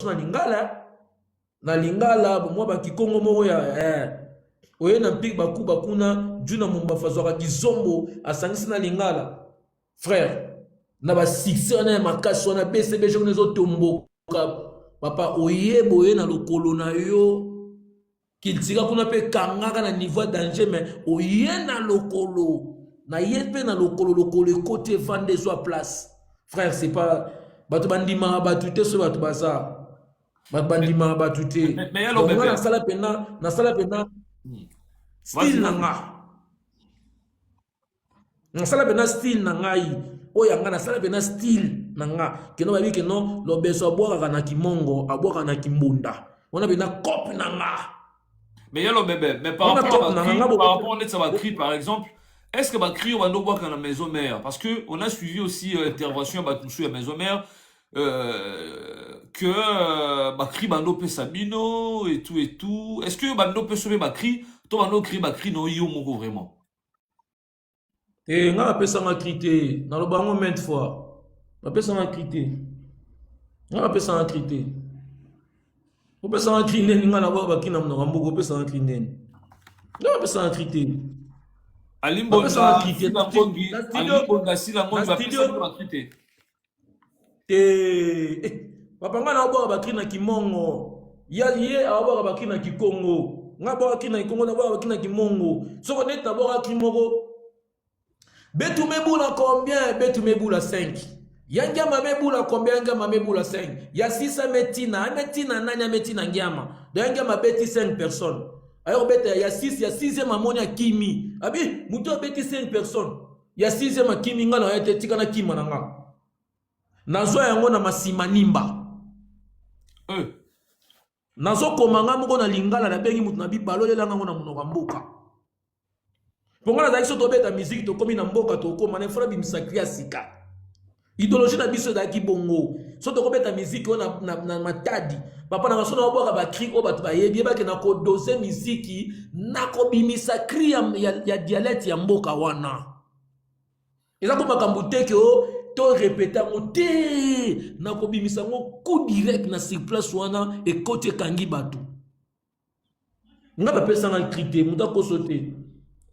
na lingala na lingala moi ba kikongo moko ya oye na mpik bakuba kuna juna mumba fazwaka kizombo asangisi na lingala frère na ba succès na makasi wana BCBG on ezotomboka papa oyebo oye na lokolo na yo kiltika kuna pe kangaka na niveau danger mais oye na lokolo na yepe na lokolo côté vande soit place frère c'est pas bato bandima batu te so bato baza bato bandima batu te donc na sala pena style nanga na sala pena style nangai oyanga na sala pena style nanga keno babi keno lobeso abwaka na kimongo abwaka na kimbunda on a pena cop nanga. Mais il y a le bébé. Mais par rapport à Bakri, par exemple, est-ce que Bakri, on va nous voir dans la maison mère? Parce qu'on a suivi aussi l'intervention à la maison mère, que Bakri, Bando peut Sabino et tout et tout. Est-ce que Bando peut sauver Bakri? Toi, Bando crie Bakri, non, il y a vraiment. Et on a appelé ça ma crité. Dans le banc, maintes fois. On a appelé ça ma crité. On a appelé ça ma crité. On peut s'en incliner, on a voir qui n'a pas on peut s'en incliner. On peut s'en incliner. Alimbo s'en incliner. Alimbo si la monde va s'en incliner. Papa ngana obo ba kina kimongo. Ya ye abo ba kina kikongo. Ngabo kina kikongo na ba kina kimongo. Soko net abo kimoko. Betu mebula combien? Betu mebula 5. Yanga mamebula combien? Yanga mamebula 5. Ya 6 metina nanya metina ngiama. De yanga mabeti 5 personnes. Alors beta ya 6 ya 6e mamoni ya kimi. Abi muto beti 5 personnes. Ya 6e kimi ngana ya tetika na kima nanga. Nazo yango na masima nimba. Nazo komanga moko na lingala na bengi mutu na bibalo lelanga ngona munoko mboka. Pongana za iso to beta musique to komi na mboka to koma na fora bimisakria sika. Idéologie na biso da kibongo so to kobeta musique na matadi papa na basona oboka ba cri o batu ba yebi ba ke na ko doser musique na ko bimisa cri ya dialecte ya mboka wana eza ko makambo te ke o to répéter ngote na ko bimisa ngo coup direct na sur place wana e côté kangi batu nga ba pesa nga crité muta ko sauter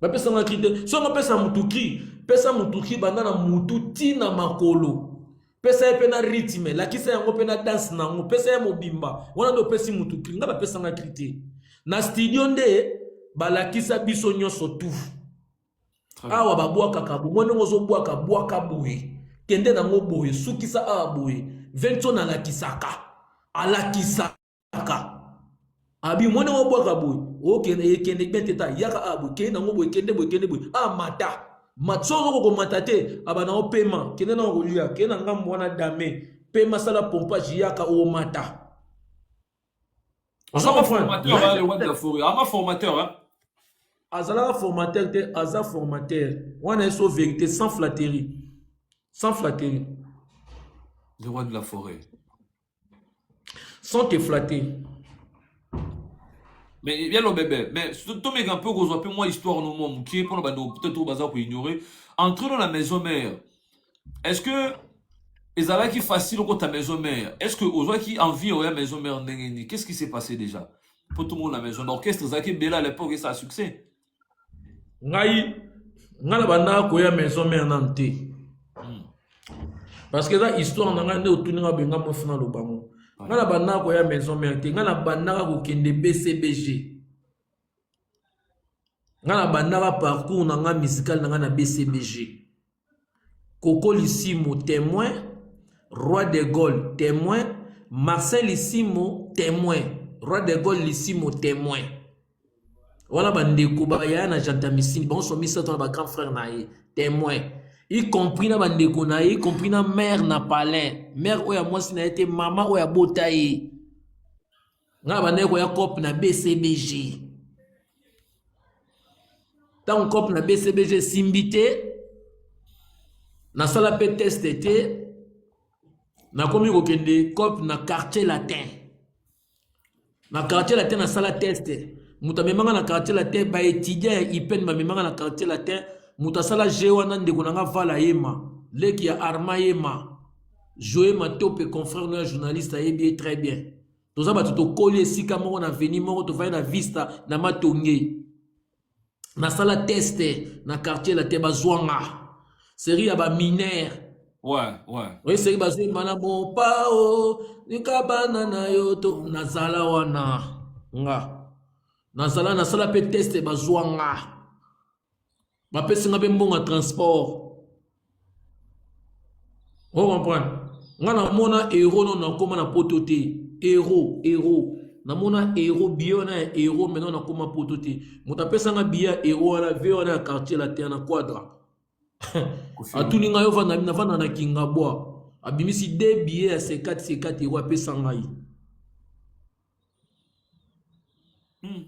ba pesa nga crité so nga pesa mutuki pesa mutuki banda na mutu tina makolo pesa ye pena rythme la kisa yango pena dance nango pesa ya mobimba wana do pesi mutuki nga ba pesa nga crité na studio nde balakisa biso nyonso tu awa babwaka kabu mwana ngozo bwaka bwaka boye kende nango boye sukisa awa boye vento na alakisaka abi mwana ngo bwaka boye okende kende beteta yaka abu kende nango boye kende boye mata matsongo ko matate abana o paiement kende na kolia kende ngambo wana dame paiement sala pompage yaka o mata. Azama formateur le wanda fori ama formateur hein. Azala formateur te aza formateur wana so vérité sans flatterie le roi de la forêt sans te flatter. Mais il y a le bébé. Mais tout un peu qu'on soit moins histoire nous mon qui pour peut-être au bazar pour ignorer. Entre dans la maison mère. Est-ce que les ala qui facile au ta maison mère. Est-ce que aux gens qui envie au la maison mère n'engeni. Qu'est-ce qui s'est passé déjà pour tout le monde la maison d'orchestre Zaki Bella à l'époque et ça a succès. Ngai ngala bana ko ya maison mère nanté. Parce que là histoire nanga ne otuninga benga mo fina lo bango. Ngana bana ko ya maison mère te ngana bana ko kende BCBG ngana bana parcours nanga musical nanga na BCBG Coco Lissimo témoin Roi de Gaulle témoin Marcel Lissimo témoin Roi de Gaulle Lissimo témoin wala bandeko ba ya na jantamissine bon so misa to ba grand frère na ye témoin y compris na bandeko na y compris na mère na palais mère oya mwasi na été maman oya botaye nga bandeko ya cop na BCBG tant cop na BCBG simbité na sala pe test été na komi ko kende cop na quartier latin na sala test muta memanga na quartier latin ba étudiant ipen ba memanga na quartier latin mutasala jewana ndeko nanga vala yema leki ya arma yema Joël Matope, confrère de journaliste, est très bien. Tout ça, tu te colles si comme on a venu, tu vas na vista, na matonge. Na sala teste, na quartier la teba zwanga. Série à ba minère. Ouais, ouais. Oui, série basé mana bon pao, ni kabana na yoto, na zala wana. Nga. Na sala pe teste ba zwanga. Ba pe singa be mbonga transport. On comprend. Nga na mona héros non na koma na potote. Héros. Na mona héros bio na héros maintenant na koma potote. Muta pesa nga bia héros na veo na quartier la terre na quadra. Atuni nga yo vanda na kinga boa. Abimisi de billets à C4 héros pesa nga yi.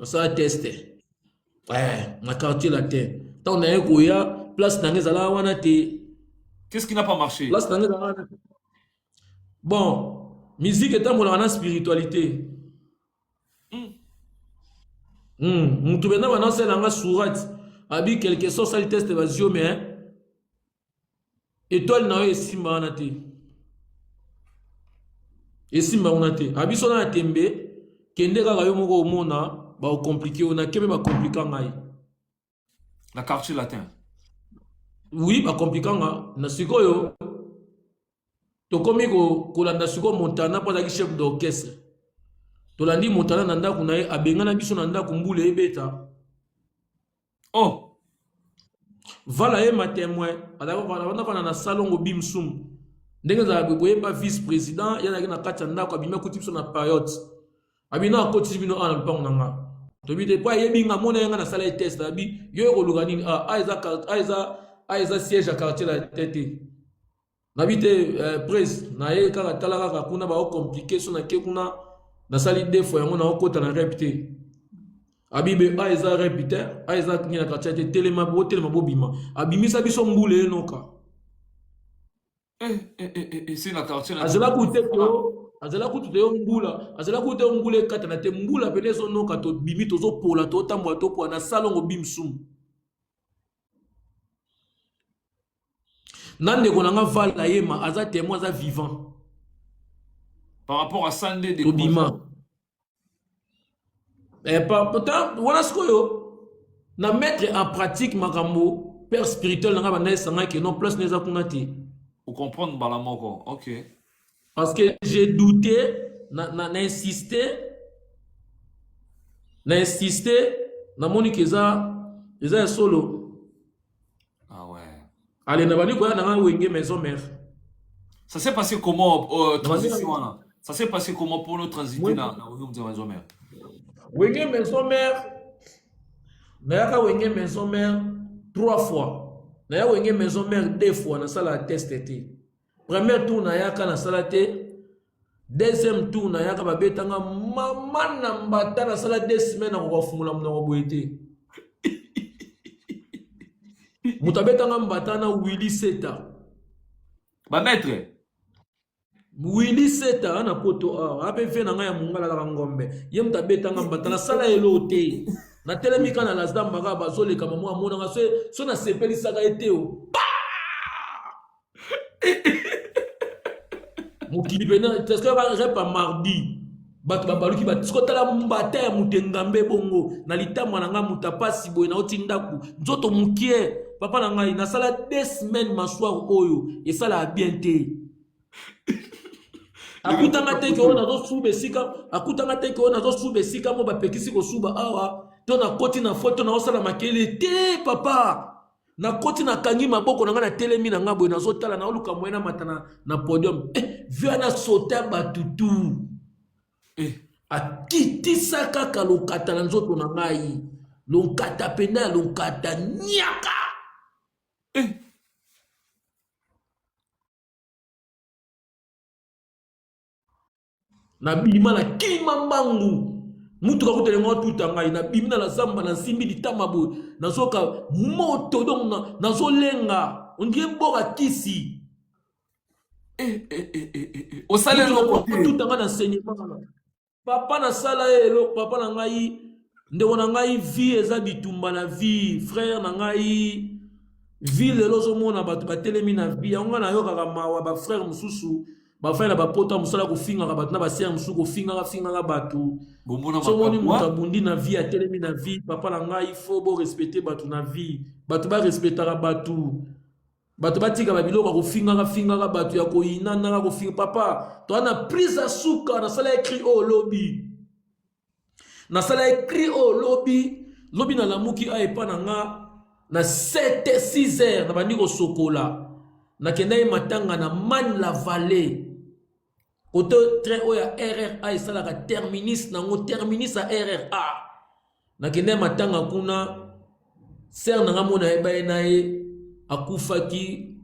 Ça teste. Ouais, na quartier la terre. Tant na yeko ya place na ngezala wana te. Qu'est-ce qui n'a pas marché? Place na ngezala wana. Bon, musique est un spiritualité. Moutou bena wana c'est langa surat. Abi quelque chose ça test vasio mais étoile na yo esimba wana te. Esimba wana te. Abi sona na tembe kende kaka yo moko omona ba o compliqué ona kebe ba compliqué ngai. La quartier latin. Oui, ba compliqué nga na sikoyo. Tokomi kolanda siko Montana pasaki chef d'orchestre. Tolandi Montana nanda kunaye abengana biso nanda kumbule ebeta. Oh. Vala ye ma témoin. Vala na salon bimsum. Ndenge za boye ba vice président yana na kati ndako abima kuti biso na période. Abina akoti bino ana mpango nanga. Tobi de pa yebi nga mona yanga na sala test abi yo ko lugani aiza siège à quartier la tête. Nabite prise na ye kaka talaka kaka kuna ba compliqué so na ke kuna na sali deux fois yango na okota na répéter abibe aiza répéter aiza kina ka tete telema bobima abimisa biso mbule enoka c'est la quartier azela kute yo mbula azela kute mbule kata na te mbula penezo noka to bimi tozo pola to tambo to po na salongo bimsum. Nande konanga vala yema aza témoin aza vivant par rapport à Sandé de Tobima. Pourtant voilà ce que yo na mettre en pratique makambo père spirituel nga bana sanga que non plus neza kunati pour comprendre balamoko. OK. parce que j'ai douté na insisté na moni keza solo. Ah ouais. Allez, na bani ko ya na wenge maison mère. Ça s'est passé comment transition là? Ça s'est passé comment pour nous transiter dans maison mère? Wenge maison mère. Na yaka wenge maison mère 3 fois. Na yaka wenge maison mère 2 fois na sala test été. Premier tour na yaka na sala té. Deuxième tour na yaka ba betanga mama na mbata na sala 2 semaines na ko fumula mna ko boité. Mutabetanga mbata na Willy Seta. Ba maître. Willy Seta na poto ape fe na nga ya mungala la ngombe. Ye mutabetanga mbata na sala elote. Na telemika na lasda mbaga bazole kama mwa mona nga so na sepeli saka eteo. Mukili bena teske ba repa mardi. Batu babaluki batikotala mbata ya mutengambe bongo na litamwa na nga mutapasi boye na otindaku nzoto mukie papa na ngai na sala 2 semaines massoir oyo et ça la bien te akutanga te ko na zo sube sika akutanga te ko na zo sube sika mo ba pekisi ko suba awa to na koti na photo na osala makele te papa na koti na kangi maboko na nga na telemi na nga boye na zo tala na oluka moyena matana na podium via na sota batutu akitisa kaka lokata na nzoto na ngai lokata pena lokata nyaka na bima na kima mbangu mutu kakutele ngo tuta ngai na bimina la zamba na simbi litama bo nazoka moto donc nazolenga ondie mboka kisi au salaire tuta nga na enseignement papa na sala elo papa na ngai ndeko na ngai vie eza bitumba na vie frère na ngai ville lozomona bato batelemi na vie yango na yokaka mawa ba frère mususu ba frère na ba pota musala ko finga ka bato na ba sœur mususu ko finga bato so moni muta bundi na vie atelemi na vie papa la ngai il faut bo respecter bato na vie bato ba respectera bato batika ba biloko ko finga bato ya ko inana ko finga papa to ana prise à suka na sala écrit au lobby na sala écrit au lobby na lamuki a epa na nga na 7 6 heures na bandi ko sokola na kenda e matanga na Man la Vallée koto train oya RRA esalaka terminus nango terminus a RRA na kenda matanga kuna ser na ngamona eba na ye akufaki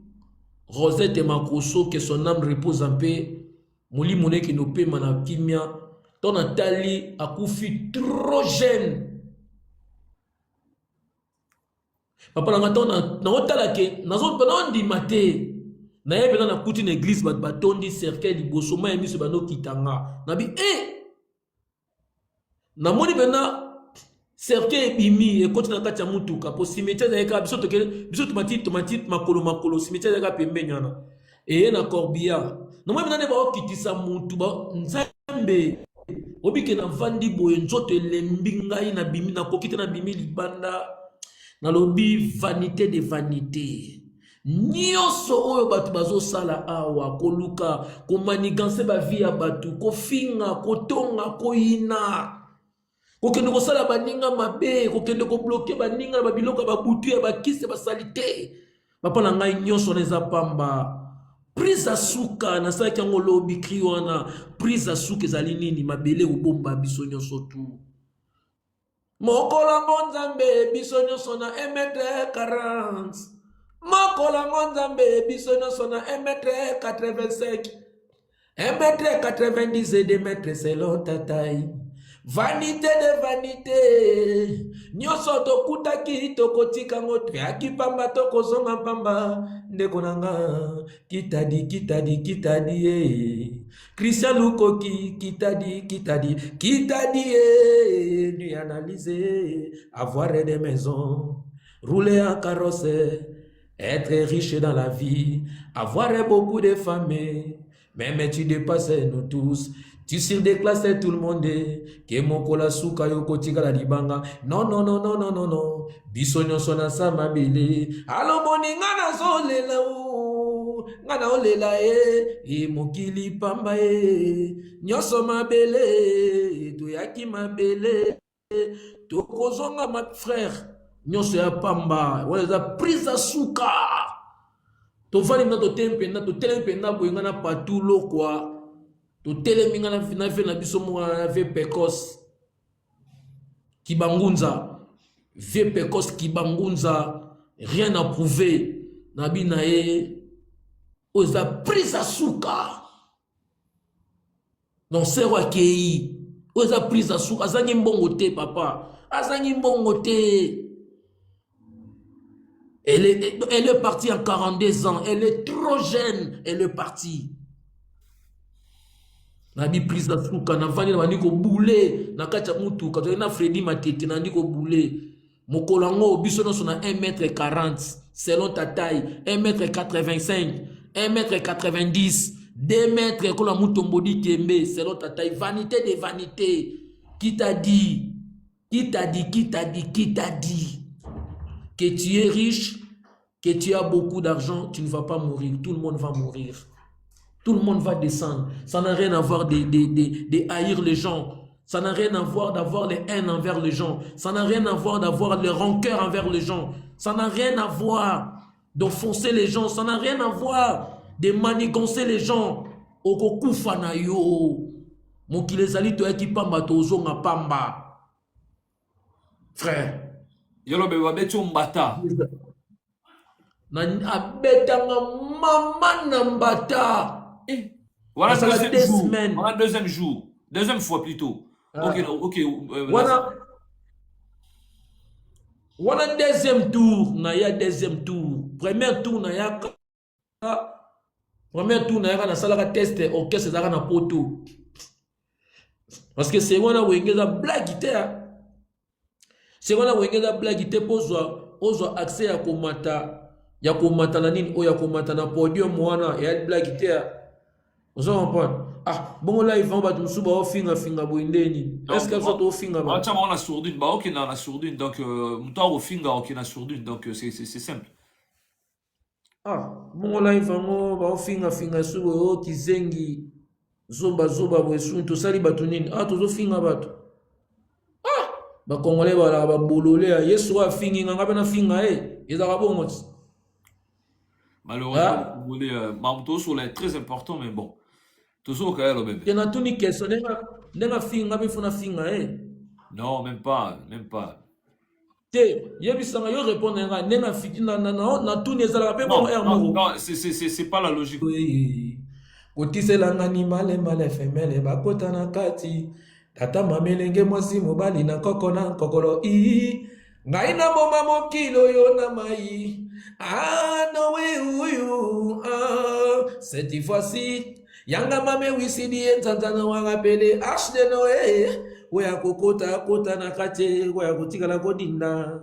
Rosette Makoso que son âme repose en paix moli moneki no pema na kimia ton Nathalie akufi trop jeune. Papa na otala ke nazo bana ndi mate na yebela na kuti na église bat batondi cercle liboso ma yemiso bano kitanga na bi na moni bena cercle bimi e kotina kati ya mutuka po cimetière ya ka biso tomati makolo cimetière ya pembe nyana na Corbia na moni bena ne ba okitisa mutu ba nzambe obike na vandi boye nzoto elembi ngai na bimi na kokita na bimi libanda na lobi vanité de vanité nyonso oyo bato bazosala awa koluka komaniganse bavi ya bato kofinga kotonga koyina kokende kosala baninga mabe kokende kobloke baninga na babiloko ya babutu ya bakisi ya basalite papa na ngai nyonso na eza pamba prise à suka nasalaki yango lobi kri wana prise à suka ezali nini mabele kobomba biso nyonso tu mokola ngonzambe biso nyonso na 1m40 mokola ngonzambe biso nyonso na 1m85 1m90 et 2m selon ta taille vanité de vanité nyonso tokutaki tokotikango toyaki pamba tokozonga pamba ndeko nanga kitadi Christian Lukoki kitadi lui analyser avoir des maisons rouler en carrosse être riche dans la vie avoir beaucoup de femmes même tu dépasses nous tous. Tu surdéclasses tout le monde. Que mon kola suka yoko tika la libanga. Non. Biso nyonso na sama bele. Alo moni ngana zolela o. Ngana olela e mokili pamba e. Nyonso mabele. Toyaki mabele. Tokozonga ma frère. Nyonso ya pamba. Wala prise à suka. Tovali na to tempe na to telempe na boyenga na patulo kwa. To teleminga na ve na biso mo na ve pekos kibangunza ve pekos kibangunza rien à prouver na binae oza prise à suka non c'est wa kei oza prise à suka azangi mbongo te papa azangi mbongo te. Elle est partie en 42 ans, elle est trop jeune, elle est partie. Nabi prise la suka na vani na ndiko boule na kacha mutu kato na Freddy Matete na ndiko boule mokolango biso no na 1m40 selon ta taille 1m85 1m90 2m ko la mutu mbodi kembe selon ta taille vanité de vanité qui t'a dit que tu es riche que tu as beaucoup d'argent tu ne vas pas mourir, tout le monde va mourir. Tout le monde va descendre. Ça n'a rien à voir de haïr les gens. Ça n'a rien à voir d'avoir les haines envers les gens. Ça n'a rien à voir d'avoir les rancœurs envers les gens. Ça n'a rien à voir d'offenser les gens. Ça n'a rien à voir de manigancer les gens. Okokufa na yo. Mokilezali to eki pamba to zonga pamba. Frère. Yolo be wabeti mbata. Na abetanga mama na mbata. Voilà deuxième jour. Deuxième fois plutôt. Ok. Voilà deuxième tour. Naya deuxième tour. Premier tour naya na salaka test orchestre zaka na poto. Parce que c'est wana wengeza blague te. C'est wana wengeza blague te pozwa accès à komata ya komata na nini oyo ya komata na podium wana ya black te ozo comprendre ah bongo live va bato musu ba ofinga finga boindeni est-ce que ça to finga ba acha maona sourdine ba ok na sourdine donc muto au finga ok na sourdine donc c'est simple ah bongo live vango ba ofinga finga su o kizengi zoba boesu to sali bato nini ah tozo finga bato ah ba congolais ba bolole ya yesu wa fingi nganga bena finga ezaka bongo malheureusement vous voulez Mamuto sur est très important mais bon toujours quand même bébé na tuni question nenga finga bifuna finga non même pas te yebisanga yo répondre nga nenga fitina na tuni ezala pe bon non c'est pas la logique kotiselanga ni male femele bakota na kati tata mamelenge mwasi mobali na koko na kokolo ngai na boma mokilo yo na mai no uyu cette fois-ci yanga mame wisidi enzanzana wangapele de noe oya kokota na kate oya kotikala kodinda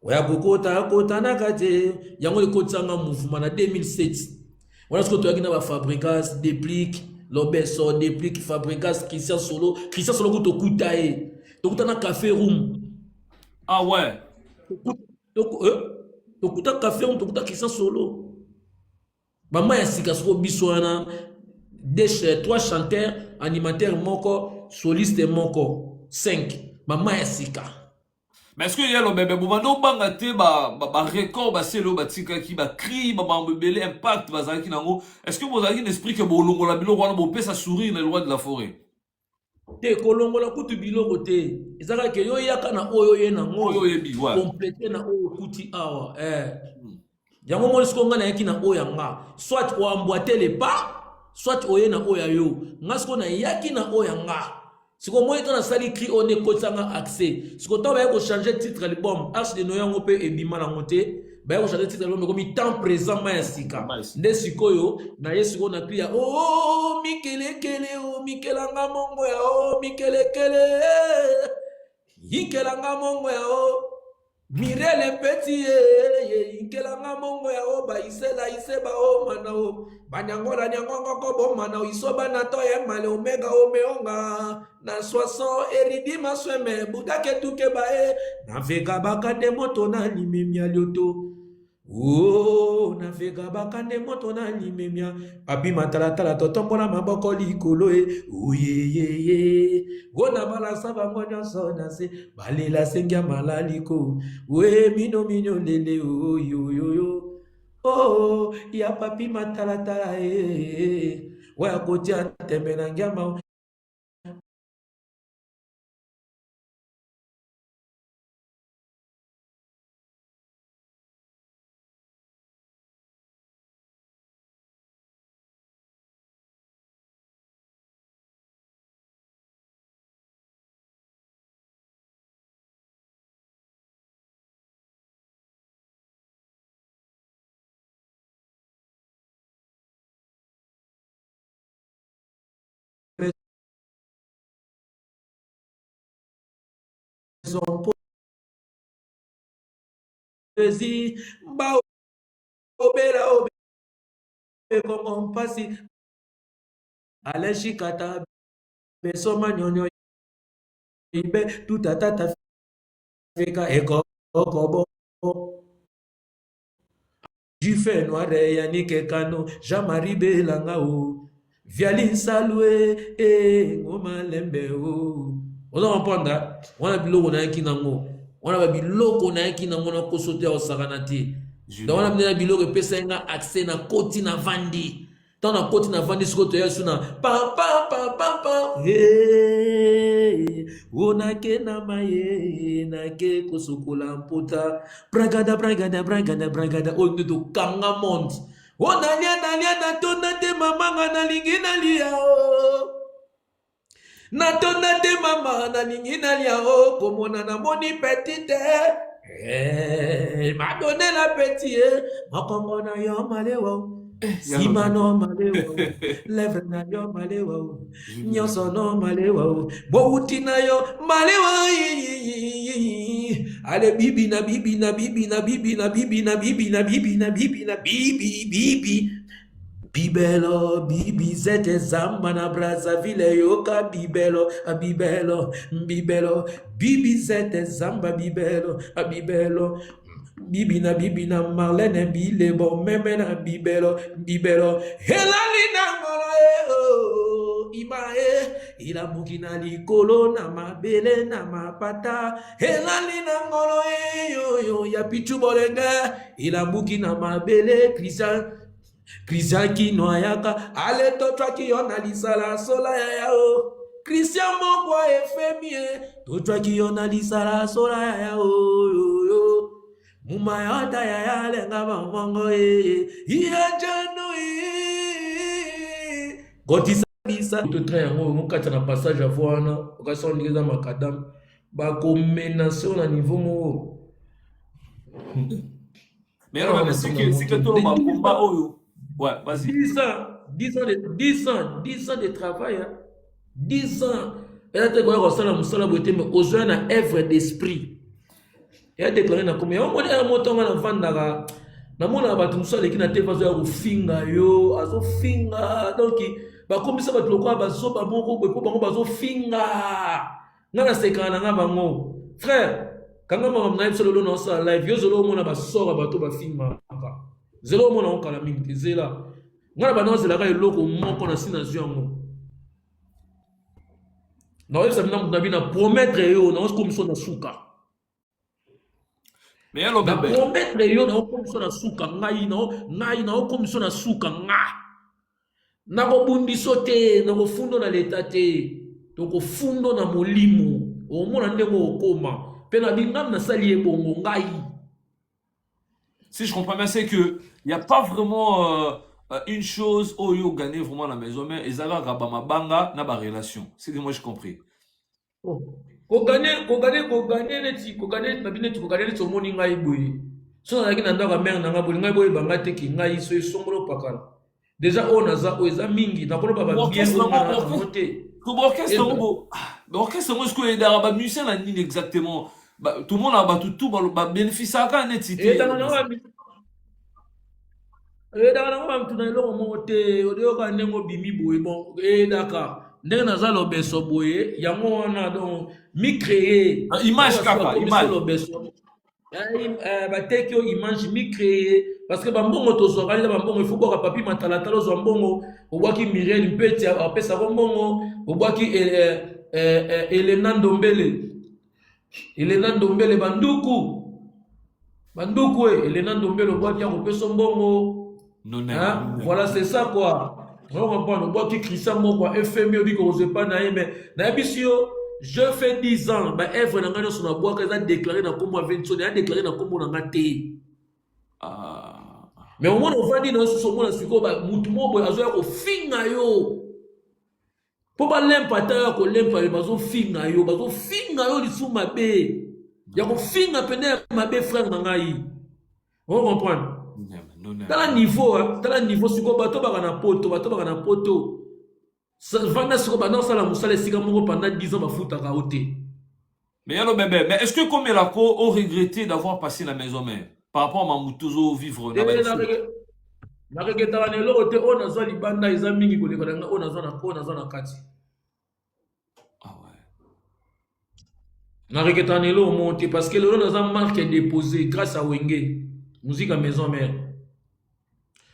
oya kokota na kate yango ekotsanga mouvement na 2007 wana siko toyaki na bafabricas déplique lobeso déplique fabricas Christian Solo kutokuta tokuta na café room ah ouais tokuta café room tokuta Christian Solo bama ya sika siko biso wana 3 chanteurs animateurs moko soliste moko 5 mama ya sika. Mais est-ce que y a le bébé boumano bangate ba record ba selo ba tika ki ba cri ba bambele impact ba zaki nango est-ce que vous avez un esprit que bo longola biloko wana bo pesa sourire les lois de la forêt te kolongola kutu biloko te ezaka ke yo yaka na oyo ye na ngo yebi ouais compléter na oyo kuti awa yango mo siko ngana yaki na oyo nga soit o emboîter les pas soit oye na oya yo ngasko na yaki na oya nga siko moyo to na sali cri on ekotanga accès siko to ba ko changer titre album de noyango pe ebima na ngote ba ko changer titre album comme temps présent ma sika nde sikoyo na yesiko na cri oh mikelekele oh mikelanga mongo ya oh mikelekele yikelanga mongo ya oh Mirele petit inkelanga mongo ya o ba isela iseba o mana o banyangola nyangongo ko bo mana o isoba na to ye male omega o meonga na 60 eridima sweme budake tuke ba na vega bakande moto na limemia lyoto oh na vega bakande moto na limemia papi matala totombola maboko likolo oyeyeye gona bala saba ngonya sona se balela sengia malaliko we mino lele yo oh ya papi matala wa kotia tembe na ngama Ezi ba obera obe comme pasi aleshi kata besoma nyonyo ibe tutata fika eko okobo du fait noir yanike kano Jean-Marie Belanga o viali salue ngoma lembe o ozo comprendre wana biloko na yaki nango wana ba biloko na yaki nango na kosote o sakanati donc wana bina biloko pesa nga accès na koti na vandi tant na koti na vandi siko to yesu na pa ona ke na maye na ke kosokola mputa bragada o ndo kanga monde ona lia na tona te mama na lingi na lia o na tona te mama na lingi na lia o komona na moni petite ma donné la petite makongo na yo malewa Sima no malewa, lèvre na yo malewa, nyonso no malewa, bouti na yo malewa. Ale bibi na bibi na bibi na bibi na bibi na bibi na bibi na bibi na bibi bibi. Bibelo, bibi zete zamba na Brazzaville yoka bibelo, bibelo, bibelo, bibi zete zamba bibelo, bibelo. Bibi na Marlene bilebo meme na bibelo bibelo helali na ngolo imae ila mukina likolo na mabele na mapata helali na ngolo yo ya pichu bolenga ila mukina mabele Christian kino ayaka ale to traki yona lisala sola ya yao Christian mokwa efemie to traki yona lisala sola ya yao Mumayata ya yale ngaba mongo iya jano Gotisa bisa to train yango ngokata na passage à voana okaso ndikeza makadam ba ko menacer na niveau mo Mais alors c'est que tout le combat oyo ouais vas-y 10 ans de travail 10 ans et te goya ko sala musala bote mais ozoya na œuvre d'esprit. Il a déclaré na comme on mona motonga na vandaka na mona batu musala ki na te vazo ya kofinga yo azo finga donc ba komisa batu lokwa bazo ba moko bo bango bazo finga ngana sekana nga bango frère kanga mama na ibsolo na sa live yo zolo mona ba sora bato ba finga zelo mona on kala mingi zela ngana ba no zela ka eloko moko na sina ziongo na oyo sabina na bina promettre yo na on komisa na suka. Mais alors, na promettre yo na okomisa na suka ngai na okomisa na suka nga na kobundiso te na kofundo na leta te to kofundo na molimo omona ndenge okoma pe na bingam na sali ebongo ngai. Si je comprends bien, c'est que il y a pas vraiment une chose où yo gagner vraiment la maison mais ezala rabama banga na ba relation. C'est que moi j'ai compris. Kogane neti kogane na bine kogane neti omoni ngai boye so na kina ndaka mer na ngabo ngai boye banga te ki ngai so esongolo pakala déjà on aza o eza mingi na koloba ba bien o na monter ko orchestre ngo orchestre ngo sko edara ba musicien na nini exactement tout le monde a ba tout ba bénéfice ka neti et dans na ngaba mtuna eloko monte odio ka nengo bimi boye bon et d'accord ndenge naza lobeso boye yango wana donc mi créer image kaka image lobeso bateki yo image mi créer parce que bambongo tozwaka nde bambongo il faut boka papi matalatala ozwa mbongo obwaki Miriel Mpeti apesa ko mbongo obwaki Elena Ndombele banduku Elena Ndombele obwaki akopesa mbongo voilà c'est ça quoi. On comprend, on qui Christian Moko, FMI, dit qu'on ne pas naïe, mais n'abissio, je fais 10 ans, bah, Eve, n'a pas son abois, qu'elle a déclaré dans Combo Avenson, elle a déclaré dans Combo Nangate. Mais au moins, on va dire dans ce moment, c'est quoi, bah, Moutumo, bah, azo, finga yo. Pour pas l'impater, qu'on l'impater, bah, finga yo, l'issou ma bé. Y'a qu'on finga peine, ma bé frère Nangaï. On comprend. Dans le niveau, si vous bateau na poto, vanda si vous ça la moussale si vous pendant 10 ans, foutre à côté. Mais alors, bébé, mais est-ce que comme la co ont regretté d'avoir passé la maison mère par rapport à Mamoutozo vivre là-bas? Na regretara ne lote on a zwa libanda eza mingi koleka nga on a zwa na kati. Ah ouais. Na regretara ne lo monte parce que le on a marque déposé grâce à Wenge, musique à maison mère.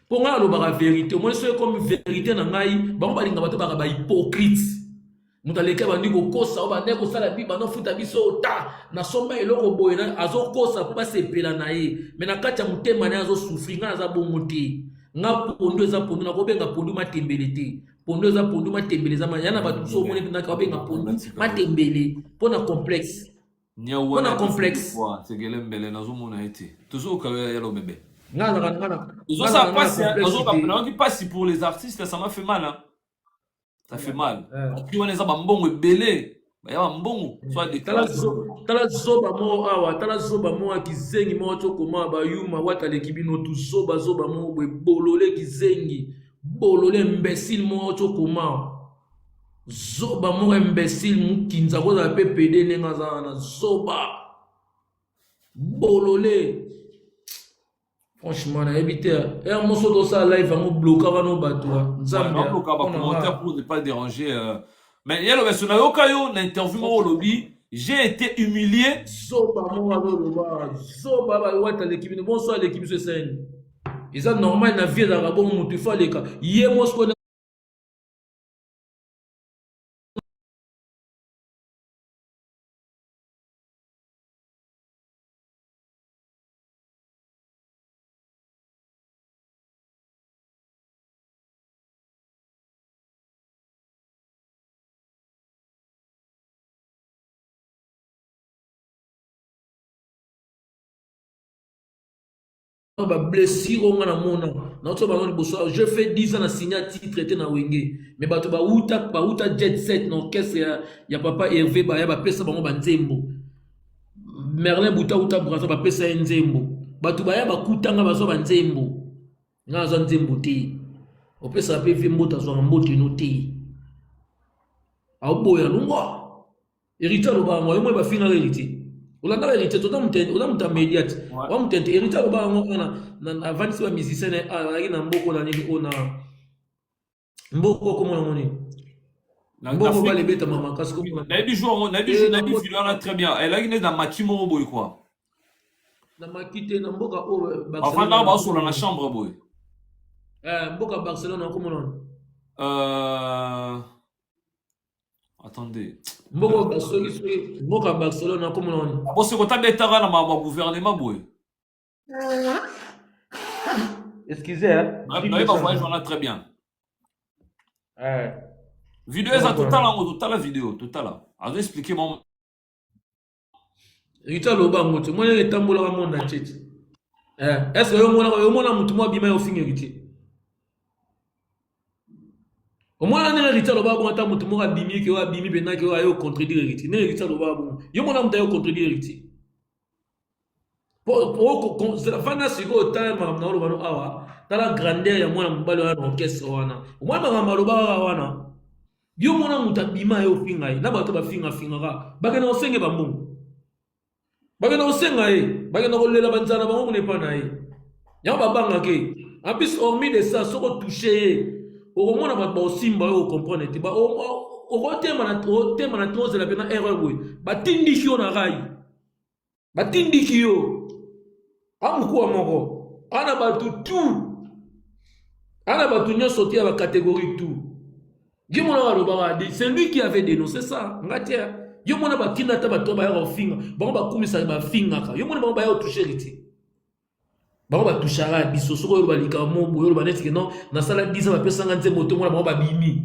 Pour moi, la vérité, moi, c'est comme vérité dans ngai, bango balinga bato ba hypocrite. Mutaleka bandi ko kosa ba ndeko sala bi bana futa biso ta na somba eloko boye na azo kosa po ba sepela na ye. Mais na kati ya mutema na azo souffrir nga za bongote. Nga pondo eza pondo na ko benga pondo matembele te. Pondo eza pondo matembele za yana bato so moni na ka benga pondo matembele pona complexe. Pona complexe. C'est gelembele na zo mona été. Toujours ka yalo bébé. Ça passe pour les artistes, ça m'a fait mal. Hein. Ça fait mal. Puis on est à bambon et belé. Bah, ya mbongo, soit tala déclaration. zoba mo awa tala zoba mo kizengi mo to koma bayuma wata lekibino tu zoba mo bwe bolole kizengi bolole imbécile mo to koma zoba mo imbécile mukinza ko za PPD nenga za na zoba bolole. Franchement, na éviter. Et un morceau de ça live, on bloque avant nos bateaux. Commentaire pour ne pas déranger. Mais il y a le scénario quand l'interview au lobby, j'ai été humilié. Bonsoir l'équipe de scène. Et ça normal na vie d'Arabon Moutifa les cas. Hier moi ce blessure on a mona je fais 10 ans à signer titre na wenge mais bato ba uta jet set na orchestre ya papa Hervé ba ya ba pesa bango ba nzembo Merlin Buta uta braza ba pesa nzembo bato ba ya ba kutanga ba so ba nzembo nga zo nzembo te o pesa pe vi mbota zo mbote no te a boya lungwa héritier lo ba mo ba finga héritier olanda héritier to ta médiate wa mutente héritier lo ba ngo na avance wa musicien a na mboko na nini ona mboko comme on dit mboko ba le beta mama kasi ko na bi jour là très bien elle a une dans makimo boy quoi na makite na mboka o Barcelone enfin là ba sur la chambre boy mboka Barcelone comme on attendez. Mboka Barcelone comme on. Bon c'est quand betara na ma gouvernement boy. Excusez hein. Là va voyage on a très bien. Vidéo ça tout à la vidéo tout à la. A expliquer mon Rita loba moto moi le tambola wa monde tete. Est-ce que yo mona mutu mo bima yo fingi rite. Au moins, on a hérité le babo, on a mutu mo abimi, qui a abimi, bena qui a contredire hérité. Ne hérité le babo. Yo mon âme contredire hérité. Pour c'est la fin de ce go time na lo bano awa. Dans la grandeur ya mwana mbalo ya orchestre wana. Au moins na maloba wana. Yo mon âme mutu abima yo finga. Na bato ba finga ra. Ba na osenge ba mbongo. Ba na osenga ba na kolela banzana ba ngo ne pa na Ya ba banga ke. En plus hormis de ça, soko toucher au moins on va simba au comprendre ti ba au tema na close la pena erreur we batindi kio na rai batindi kio amko moko ana batu tout ana batu nyo sauter à la catégorie tout Gimo na roba c'est lui qui avait dénoncé ça ngatia yo mona bakinda ta bato ba ya finga ba ba kumisa ba finga ka yo mona ba ya toucher riti ba ba touchara biso soko ba lika mo boyo ba netike non na sala 10 ans ba pesa nga nzembo to mona ba bimi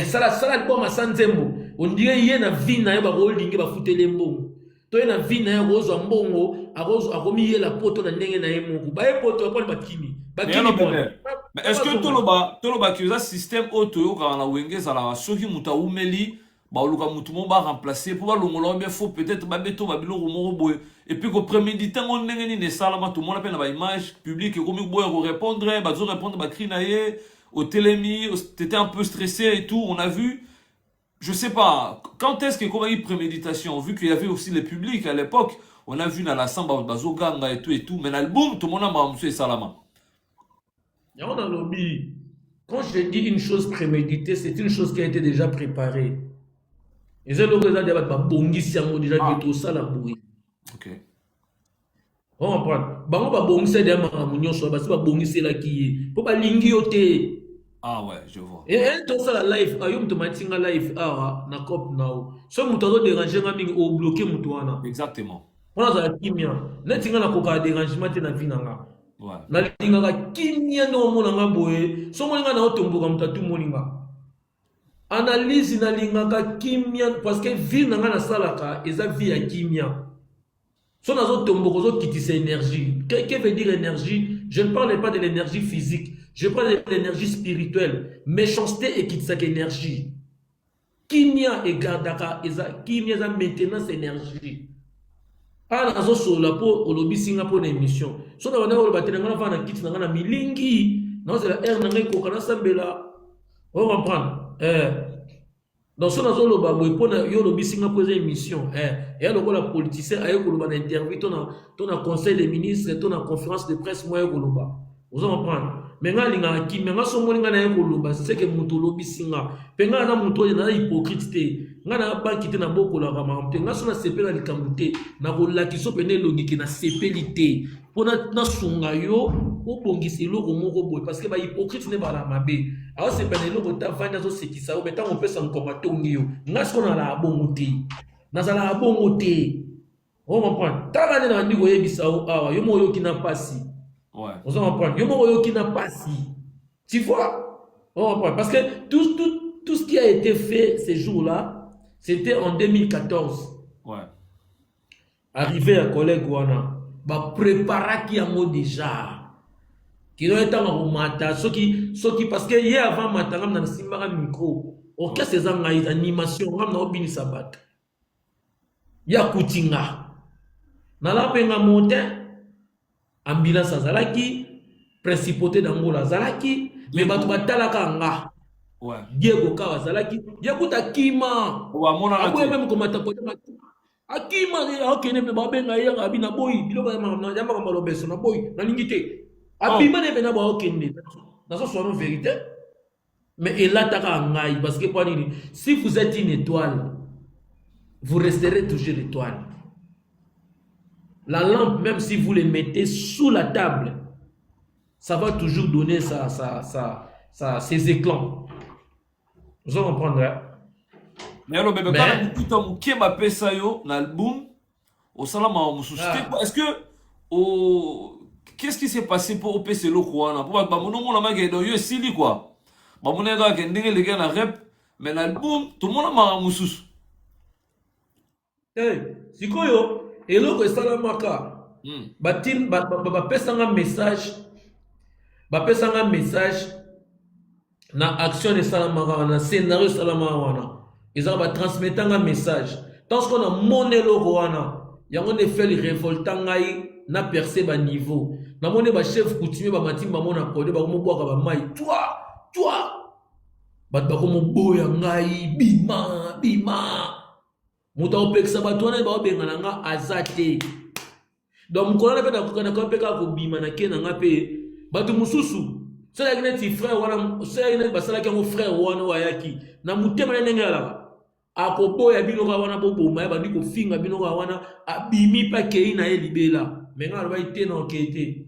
sala ko ma sanzembo on dirait ye na vie na ba holding ba futele mbongo to ye na vie na ya rozo mbongo akomi ye la poto na ndenge na ye moko ba ye poto pa ba kimi mais est-ce que toloba ki za système auto yo ka na wenge sala soki muta umeli ba oluka mutu mo ba remplacer pour ba longola bien faut peut-être ba beto ba bilo mo boy et puis ko préméditer on ndenge ni ne sala ma tout le monde appelle ba image publique ko mi boy ko répondre ba zo répondre ba cri na ye au télémi t'étais un peu stressé et tout on a vu je sais pas quand est-ce que comment il préméditation vu qu'il y avait aussi les publics à l'époque on a vu dans la samba ba zo ganga et tout mais l'album tout le monde a monsieur salama ya on a lobby quand je dis une chose préméditée c'est une chose qui a été déjà préparée. Ils ont déjà dit que déjà tout ça la bouille. OK. On comprend. Bango ba bongisa de mamunyo so ba ba bongisa la ki. Po ba lingi yote. Ah ouais, je vois. Et tout ça la live, ayum to matinga live na cop now. So muto zo déranger ngami o bloquer muto wana. Exactement. On a za kimia. Na tinga na ko ka dérangement te na vinanga. Ouais. Na tinga ka kimia no mona ngaboye. So mona na otomboka mutatu moninga. Analyse na lingaka kimia parce que vie na ngana salaka eza vie ya kimia. So nazo tomboko zo kitisa énergie. Qu'est-ce veut dire énergie? Je ne parle pas de l'énergie physique, je parle de l'énergie spirituelle. Méchanceté et kitisa énergie. kimia egardaka kimia eza maintenance énergie ana azosola po olobisinga po na émission so na bana oloba tena ngana vana kiti na ngana milingi na zela air na ngai koka na sambela on comprendre dans son azoloba boy po na yo lobisinga po eza émission et lokola politicien aye koloba na interview to na conseil des ministres to na conférence de presse moye koloba vous comprendre mais nga linga ki mais nga so moninga na ye koloba c'est que muto lobisinga pe nga na muto na hypocrite te nga na banki te na bokola kama te nga so na sepela likambo te na kolaki so pene logiki na sepeli te pona na sunga yo obongisa eloko moko boye parce que ba hypocrite ne bala mabe aho sepela eloko ta vanda zo sekisa o beta on pesa nkoma tongi yo nga so na la bongo te na zala bongo te on comprend tala ne na ndiko yebisa o awa yo mo yo kina pasi. Ouais. On comprend. Yomo qui n'a pas si. Tu vois? On comprend. Parce que tout ce qui a été fait ces jours-là, c'était en 2014. Ouais. Arrivé à collègue Wana, bah préparer qui a mot déjà. Qui doit être en mata. Ceux qui parce que hier avant matin, on a un simara micro. Ok, ces animations, on a obini sabat. Ya kutinga. Nala penga monte. Ambulance azalaki, principauté d'Angola azalaki, mais batu batalaka nga. Ouais. Diego Kawa azalaki, yakuta kima. Ouais, mon akoye même komata pote akima akene me babenga ya abina boy, biloko ya yamba malobeso na boy, na lingite. Abima ne bena ba okende. Na so soit vérité. Mais il ataka ngai parce que si vous êtes une étoile, vous resterez toujours étoile. La lampe, même si vous les mettez sous la table, ça va toujours donner ses éclats. Vous en comprendrez. Mais alors, bébé, quand tu as fait ça, l'album, au salama, est-ce que, qu'est-ce qui s'est passé pour OPC le Kouana? Pour que mon nom, on a gagné, il y a Sili, quoi. Mon a gagné, les gars, rep, mais l'album, tout le monde a marre, moussous. Hey, c'est quoi, yo? Et là, c'est ça la marque. Bapesanga message. Bapesanga message. Na action de salamara, na scénario salamara. Ils ont transmettre un message. Tant qu'on a monnaie le Rwanda, il y a un effet révoltant na percé ba niveau. Na monnaie ba chef coutumier ba matin ba mona produit ba mo boire ba mai. Toi. Ba ko boya ngai bima. Muta opekisa bato wana ba benga nga azate. Donc mukona pe na kokana ko peka ko bima na ke na nga pe bato mususu. Ça y a ti frère wana, ça y a basala ke mo frère wana wa yaki. Na mutema na ngala. Akopo ya bino ka wana bobo ma ba ndiko finga bino ka wana abimi pa ke ina e libela. Menga ba ite na okete.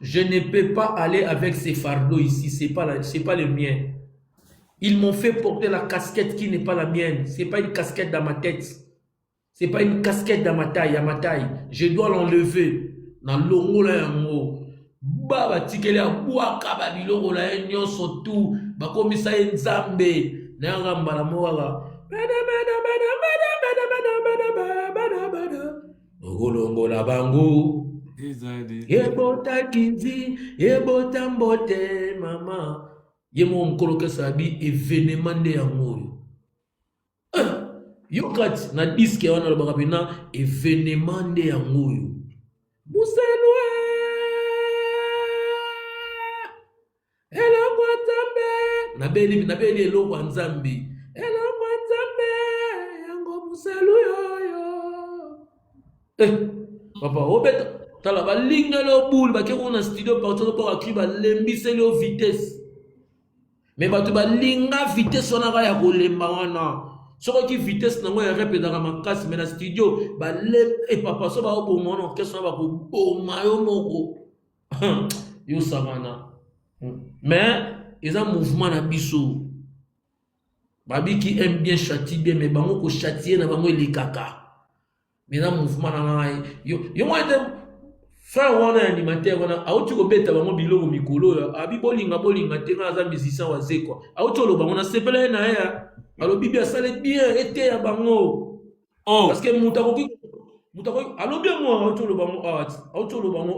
Je ne peux pas aller avec ces fardeaux ici, c'est pas le mien. Ils m'ont fait porter la casquette qui n'est pas la mienne. C'est pas une casquette dans ma tête. C'est pas une casquette dans ma taille, à ma taille. Je dois l'enlever. Dans l'ongo la yango. Baba tikele a boaka ba biloko la enyo surtout. Ba komisa nzambe. Na ngamba la moala. Ogolongo la bango. Ebota kinzi, ebota mbote mama. Yemo mkoloke sabi événement de yango. Yo kat na disque wana lo bakabina événement de yango. Muselwe. Ela kwatambe. Na beli elo kwa nzambi. Ela kwatambe yango muselu yo. Papa obeta tala balinga lo boule ba ke na studio partout pour akriba lembise lo vitesse. Mais bato balinga vitesse wana ka ya kolemba wana. Soko ki vitesse nango ya répétaka makasi mais na studio et papa so ba oboma na orchestre ba ko boma yo moko. Yo samana. Mais ils ont mouvement na biso. Babi qui aime bien châtie bien mais bango ko châtier na bango elikaka. Mais na mouvement na yo moi frère wana animateur wana auti ko beta bango biloko mikolo abi bolinga te nga za musicien wa zeko auti lo bango na sepela na ya alo bibi asale bien été ya bango parce que mutako alo bien moi auti lo bango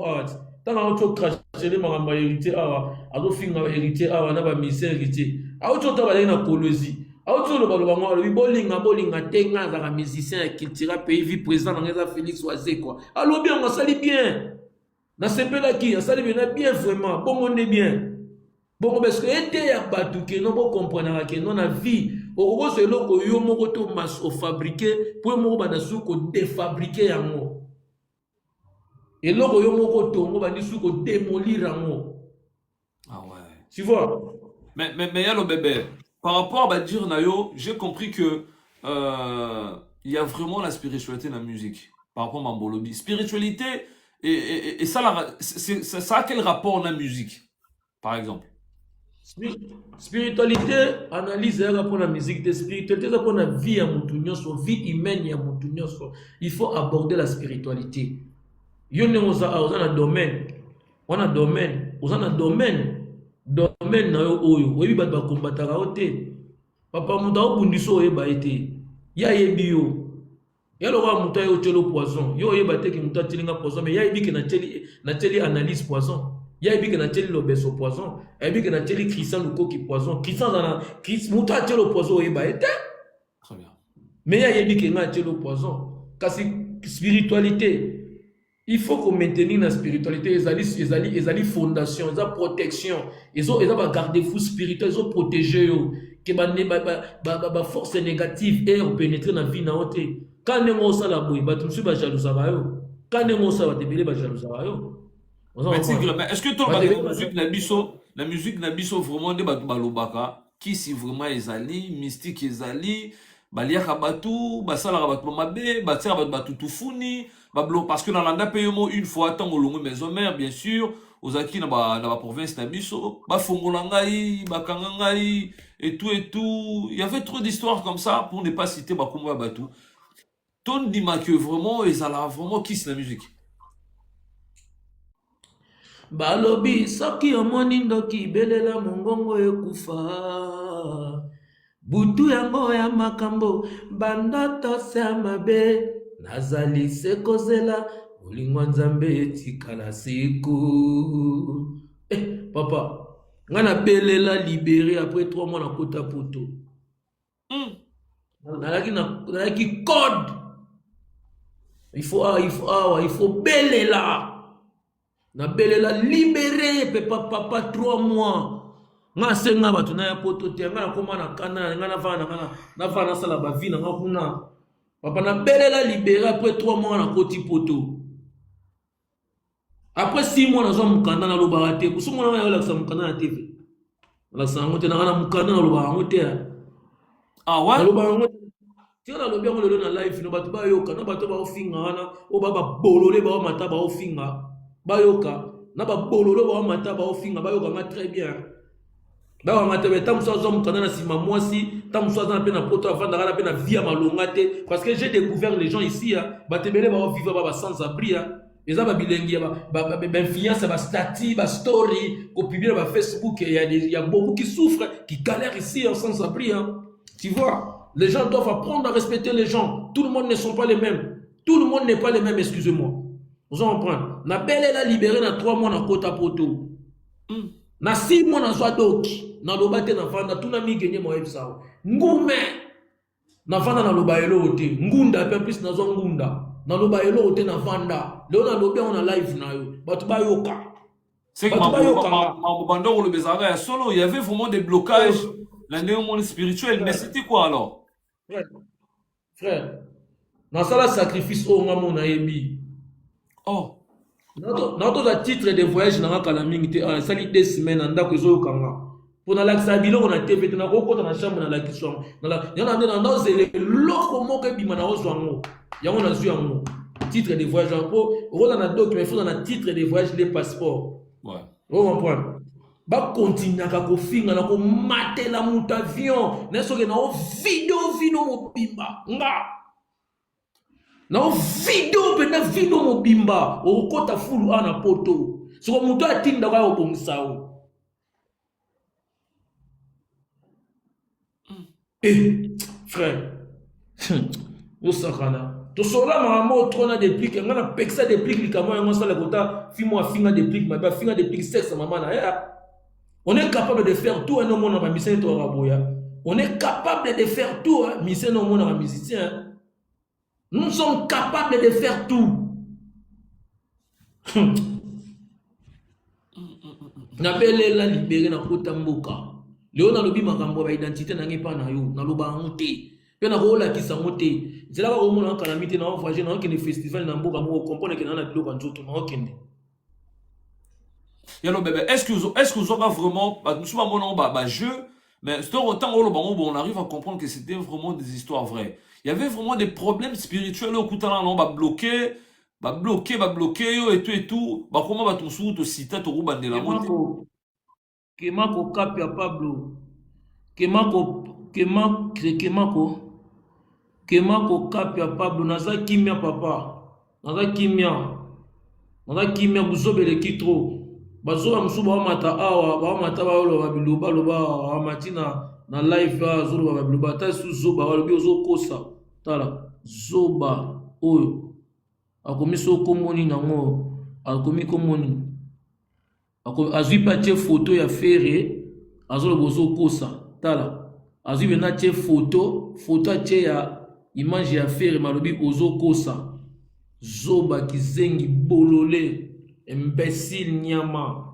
art tana auti cracher les makambo hérité awa alo finga hérité awa na ba misère hérité auti to ba na kolozi auti lo balo bango alobi bolinga te nga azaka musicien culturel pays vie président na ngeza Félix Oise quoi alobi yango asali bien nasepelaki asali bien vraiment bongo nde bien bongo parce que ete ya bato ke no bo comprendre ke no na vie okokoso eloko yo moko to mas o fabriquer po moko bana su ko défabriquer yango eloko yo moko tongo bandi su ko démolir yango. Ah ouais. Tu vois? Mais yalo bébé, par rapport à dire Nayo, j'ai compris que il y a vraiment la spiritualité dans la musique. Par rapport à Mambolobi. Spiritualité, et ça, ça a quel rapport dans la musique, par exemple? Spiritualité, analyse pour la musique de spiritualité, c'est pour la vie à Moutounios, vie humaine à Moutounios. Il faut aborder la spiritualité. Il y a un domaine, on a domaine, on a domaine na yo oyo, oui ba combattre ote. Papa muta obundiso e ba été. Ya yebi yo. Ya lo wa muta yo telo poison. Yo yeba te ki muta tilinga poison, mais ya yebi ke na teli analyse poison. Ya yebi ke na teli lobeso poison. Ya yebi ke na teli Christian Luko ki poison. Christian na muta telo poison e ba été. Très bien. Mais ya yebi ke na telo poison. Kasi spiritualité. Il faut qu'on maintienne la spiritualité, ils ont fondation, ils ont protection, ils ont garde-fou spirituel, ils ont protégé que les forces négatives et pénétrer dans la vie. Quand on a ça la bouille, tu suis pas jaloux. Quand on a ça, tu es jaloux. Mais est-ce que toi, la musique n'a pas vraiment de balobaka qui si vraiment ils allaient mystique ils allaient baliaka batu basala batu mabe batira batu tufuni parce que dans l'anda payemo une fois tant au longo maison mère bien sûr aux acquis na ba province na biso ba fongola ngai ba kanga ngai et tout il y avait trop d'histoires comme ça pour ne pas citer ba kombo batu ton dima que vraiment ils allaient vraiment kiss la musique balobi soki omoni ndoki belela mongongo ekufa butu yango ya makambo bandoto se mabe nazali sekozela olingwa nzambe etikala siku papa ngana belela libéré après 3 mois na kota poto nalaki code il faut belela na belela libéré papa 3 mois nga senga batu na ya poto te nga na koma na kana nga na vana sala ba vie na nga kuna papa na belela libéré après 3 mois na koti poto après 6 mois na zo mukanda na loba te kusumo na yo la sa mukanda na TV la sa ngote na mukanda na loba ngote ah ouais loba ngote tira lobi ngo lelo na live no batu ba yoka na batu ba ofinga wana o baba bolole ba mata ba ofinga ba yoka na ba bolole ba mata ba ofinga ba yoka nga très bien. Dans ma tête, tant que ça, moi si, tant que ça, na poto avant d'aller na vie à malongate, parce que j'ai découvert les gens ici, batebele va vivre sans abri, les gens bilingues, influence, statut, story, qu'on publie sur Facebook, il y a beaucoup qui souffrent, qui galèrent ici sans abri, tu vois. Les gens doivent apprendre à respecter les gens. Tout le monde ne sont pas les mêmes. Tout le monde n'est pas les mêmes, excusez-moi. Vous en comprenez. Na belle la libéré dans 3 mois na kota poto. Na 6 mois na zwa doki. Na loba te na vanda tuna mi genye mo ebisa. Ngume. Na vanda na loba elo ote. Ngunda pe plus na zo ngunda. Na loba elo ote na vanda. Leo na lobe on a live na yo. Batu ba yoka. C'est que ma le bezara solo, il y avait vraiment des blocages dans le monde spirituel, mais c'était quoi alors? Frère. Na sala sacrifice o ngamo na yebi. Oh. Notre titre de voyage na kalamingite ça li 2 semaines anda ko zo kanga. Pour na laksa biloko na TV na ko kota na chambre na lakiswa. Na la yana na nozele loko moko bima na ozwango. Yango na zu yango. Titre de voyage pour on a document il faut dans titre de voyage les passeports. Ouais. Vous comprenez? Ba continuer ka ko finga na ko matela muta avion. Na so ke na video mobimba. Nga. Na video pena video mobimba. O kota fulu ana poto. So ko muto atinda ka obongisa o. Frère. Yo sakana. To sola mamo trona déplique ngana pexa déplique likamo yango sala kota fimo afinga déplique ma ba finga déplique sexe maman na ya. On est capable de faire tout un homme na ba mission to raboya. On est capable de faire tout, hein. Musicien, non, mon musicien. Hein. Nous sommes capables de faire tout. N'appelle la libérée na kota mboka. Léo na lobi makambo ba identité na ngepa na yo, na loba honte. Pe na rola ki sangote. Zela ba omona kalamite na voyager na okende festival na mboka mo comprendre que na biloko nzoto na okende. Yalo bébé, est-ce que vous avez vraiment nous sommes mon jeu mais c'est autant on arrive à comprendre que c'était vraiment des histoires vraies. Il y avait vraiment des problèmes spirituels au Koutana on va bloquer yo et tout. Bah comment va ton sou to cita to rubande la monte. Kemako kapia Pablo. Kemako kapia Pablo naza kimia papa. Naza kimia buzobele kitro. Bazoba musuba wa mata awa ba mata ba lo biloba loba matina na live azolo ba biloba ta su zoba wa lobi ozo kosa tala zoba oyo akomiso komoni nango akomi komoni azwi pa che photo ya fere azolo bozo kosa tala azwi bena che photo che ya image ya fere malobi ozo kosa zoba kizengi bolole imbécile nyama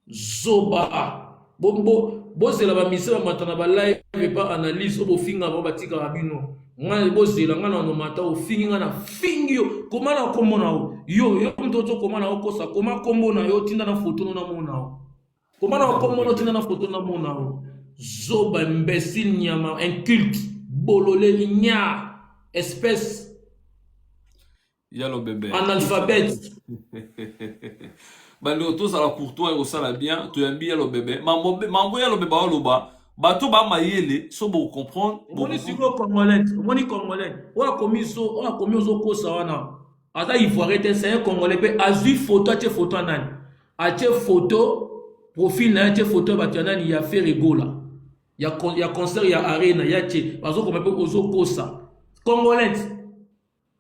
zoba bombo bozela ba mise ba matana ba live pa analyse obo finga ba batika rabino ngana bozela ngana no mata o fingi ngana fingio komana komona yo mtoto komana okosa koma kombo na yo tinda na photo na mona komana kombo na tinda na photo na mona zoba imbécile nyama inculte bolole nya espèce Yalo bébé. Analphabète. Bando tous à la courtois et au sala bien, tu aimes bien le bébé. Mambo yalo bébé au loba. Bato ba mayele, so bo comprendre. Moni siko congolais, moni congolais. Wa komi ozo kosa wana. Ata ivoirien te c'est un congolais pe azui photo ache photo nani. Ache photo profil na ache photo batanani ya faire rigola. Ya concert ya arena ya che. Bazo ko pe ozo kosa.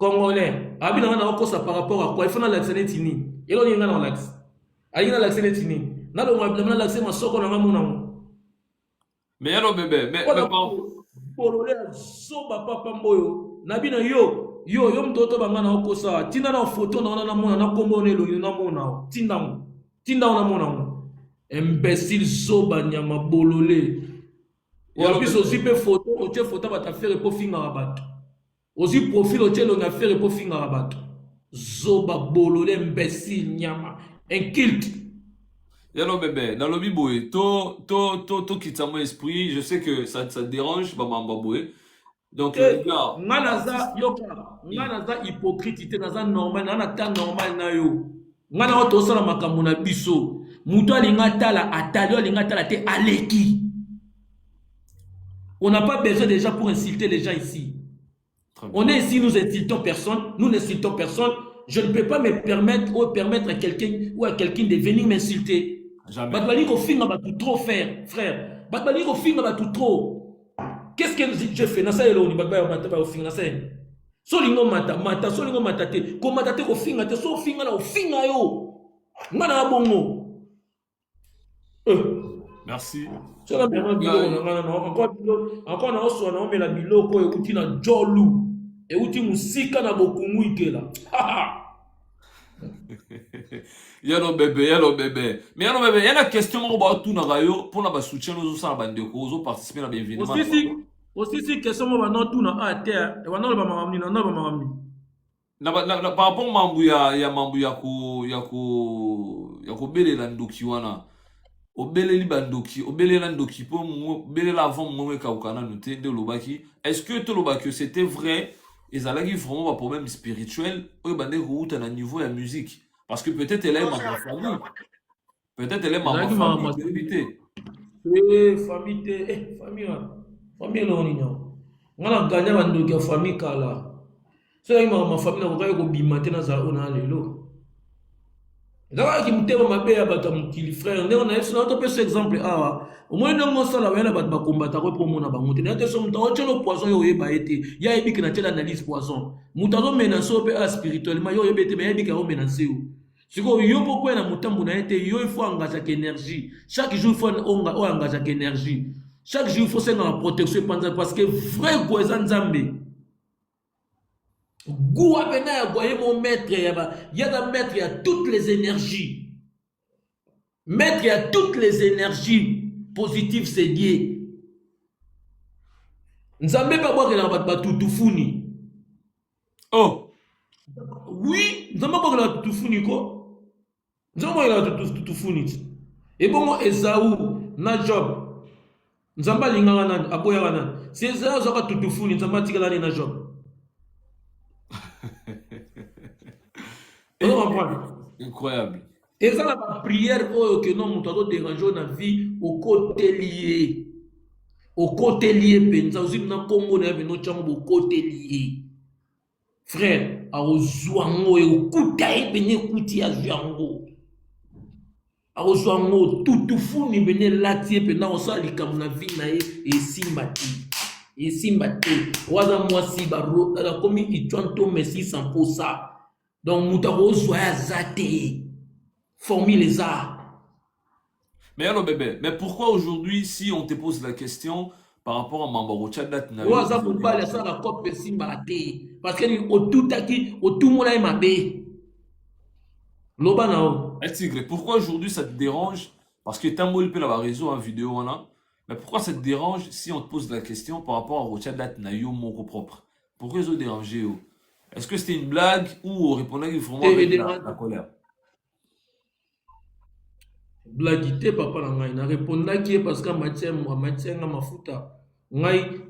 Congolais, abi na okosa par rapport à quoi il faut na l'accès tini. Elo ni ngana l'accès. Ayi na l'accès tini. Na do ngabla na l'accès masoko na ngamuna. Mais yalo bébé, mais polole zoba papa mboyo. Nabi na yo mtoto banga na okosa. Tinda na photo na mona na kombo ne lo na mona. Tinda na mona. Imbécile zoba nyama bolole. Wa biso zipe photo, oche photo ba ta faire po finga rabato. Aussi profil au tchelo n'a fait pour finir à battre. Zoba bolole imbécile nyama inculte. Yalo bébé, dans le biboé, to quitte mon esprit, je sais que ça te dérange, bah mambaboé. Donc les gars, nganaza yoka, nganaza hypocrite, naza normal, nana ta normal na yo. Ngana oto sala makambo na biso. Muto alinga tala atali alinga tala te aleki. On n'a pas besoin déjà pour insulter les gens ici. On est ici, nous insultons personne, nous n'insultons personne. Je ne peux pas me permettre ou permettre à quelqu'un ou à quelqu'un de venir m'insulter. Jamais. Batbali ko finga ba tout trop frère. Batbali ko finga ba tout trop. Qu'est-ce que je fais na ça elo ni batbali ba ba finga na ça. So lingo mata so lingo matate. Ko matate ko finga te so finga na o finga yo. Ngana bongo. Merci. Encore na oso na omela biloko euti na jolu. Euti musika na bokungu ikela. Yalo bébé. Mais yalo bébé, il y a une question about tout na rayo pour na ba soutien nous ça bande ko zo participer na événement. Aussi question mo ba no tout na a terre, e ba no ba mamni na no ba mamni. Na par rapport mambu ya ko bele la ndoki wana. Obele bandoki, obele la ndoki po obele la avant mo ka ukana noté de lobaki. Est-ce que to lobaki c'était vrai? Ils allaient vraiment un problème spirituel ou bande route à niveau de la musique parce que peut-être elle est ma famille. Peut-être elle est ma famille. Famille là on y a. On a gagné la ndoki famille kala. C'est ma famille na ko bimate na za ona lelo. D'abord, qui me tient ma paix à battre mon kili frère. On a un exemple. Au moins, on a la veine à battre combattre pour mon abandon. On a un poison. Il y a une analyse poison. Moutazo menace spirituellement. Il y a une menace. Si vous avez pourquoi na mutambu na été, il faut engager énergie. Chaque jour, il faut engager énergie. Chaque jour, il faut se la protection parce que vrai Gouezan Nzambe. Goua Bena, voyez mon maître, il y a un maître, il y a toutes les énergies. Maître, il y a toutes les énergies positives, c'est lié. Nzambe pas boire la batutufuni. Oh, Oui, Nzambe pas boire la batutufuni ko. Nzambe boire la batutufuni. Et bon, Esaou, na Job. Nzambe linganga na aboya na. Si Esaou zaka tutufuni, Nzambe tikala na Job. incroyable. Et ça, la prière que non, nous avons dérangé dans la vie au côté lié. Au côté lié, pensa aussi na Congo na bino chambo au côté lié. Frère, a ozwango e okuta e bene kuti ya jango. A ozwango tutu funi bene lati e pena osali kam na vie na e simbati. E simbati. Waza mwasi baro la komi itwanto messi sans pour ça. Donc muta ozwa ya zate. Formule les arts. Mais alors bébé, mais pourquoi aujourd'hui, si on te pose la question par rapport à Mambaro Tchadat, Parce que au tout taki, au tout monde est mabé. Lobanao. Tigre, pourquoi aujourd'hui ça te dérange? Parce que t'as moulé la réseau en vidéo, voilà. Mais pourquoi ça te dérange si on te pose la question par rapport à Rochadat Nayo Moko propre? Pourquoi ils ont dérangé? Est-ce que c'était une blague ou on répondait vraiment avec la colère? Blaguité papa na ngai na répondaki parce que matière nga mafuta ngai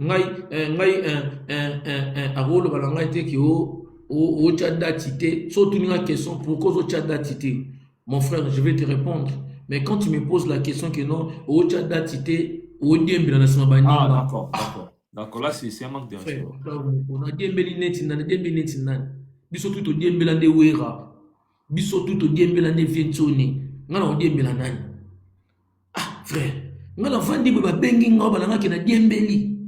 agolo bala ngai te ki o tchada tité surtout une question pourquoi o tchada tité mon frère je vais te répondre mais quand tu me poses la question que non o tchada tité o diembela na sima bani d'accord là c'est un manque de respect on a diembeli neti na diembeli neti na biso tout o diembela de wera biso tout o diembela de vietoni. Ah frère, ngana vandi ba bengi nga balanga ke na diembeli.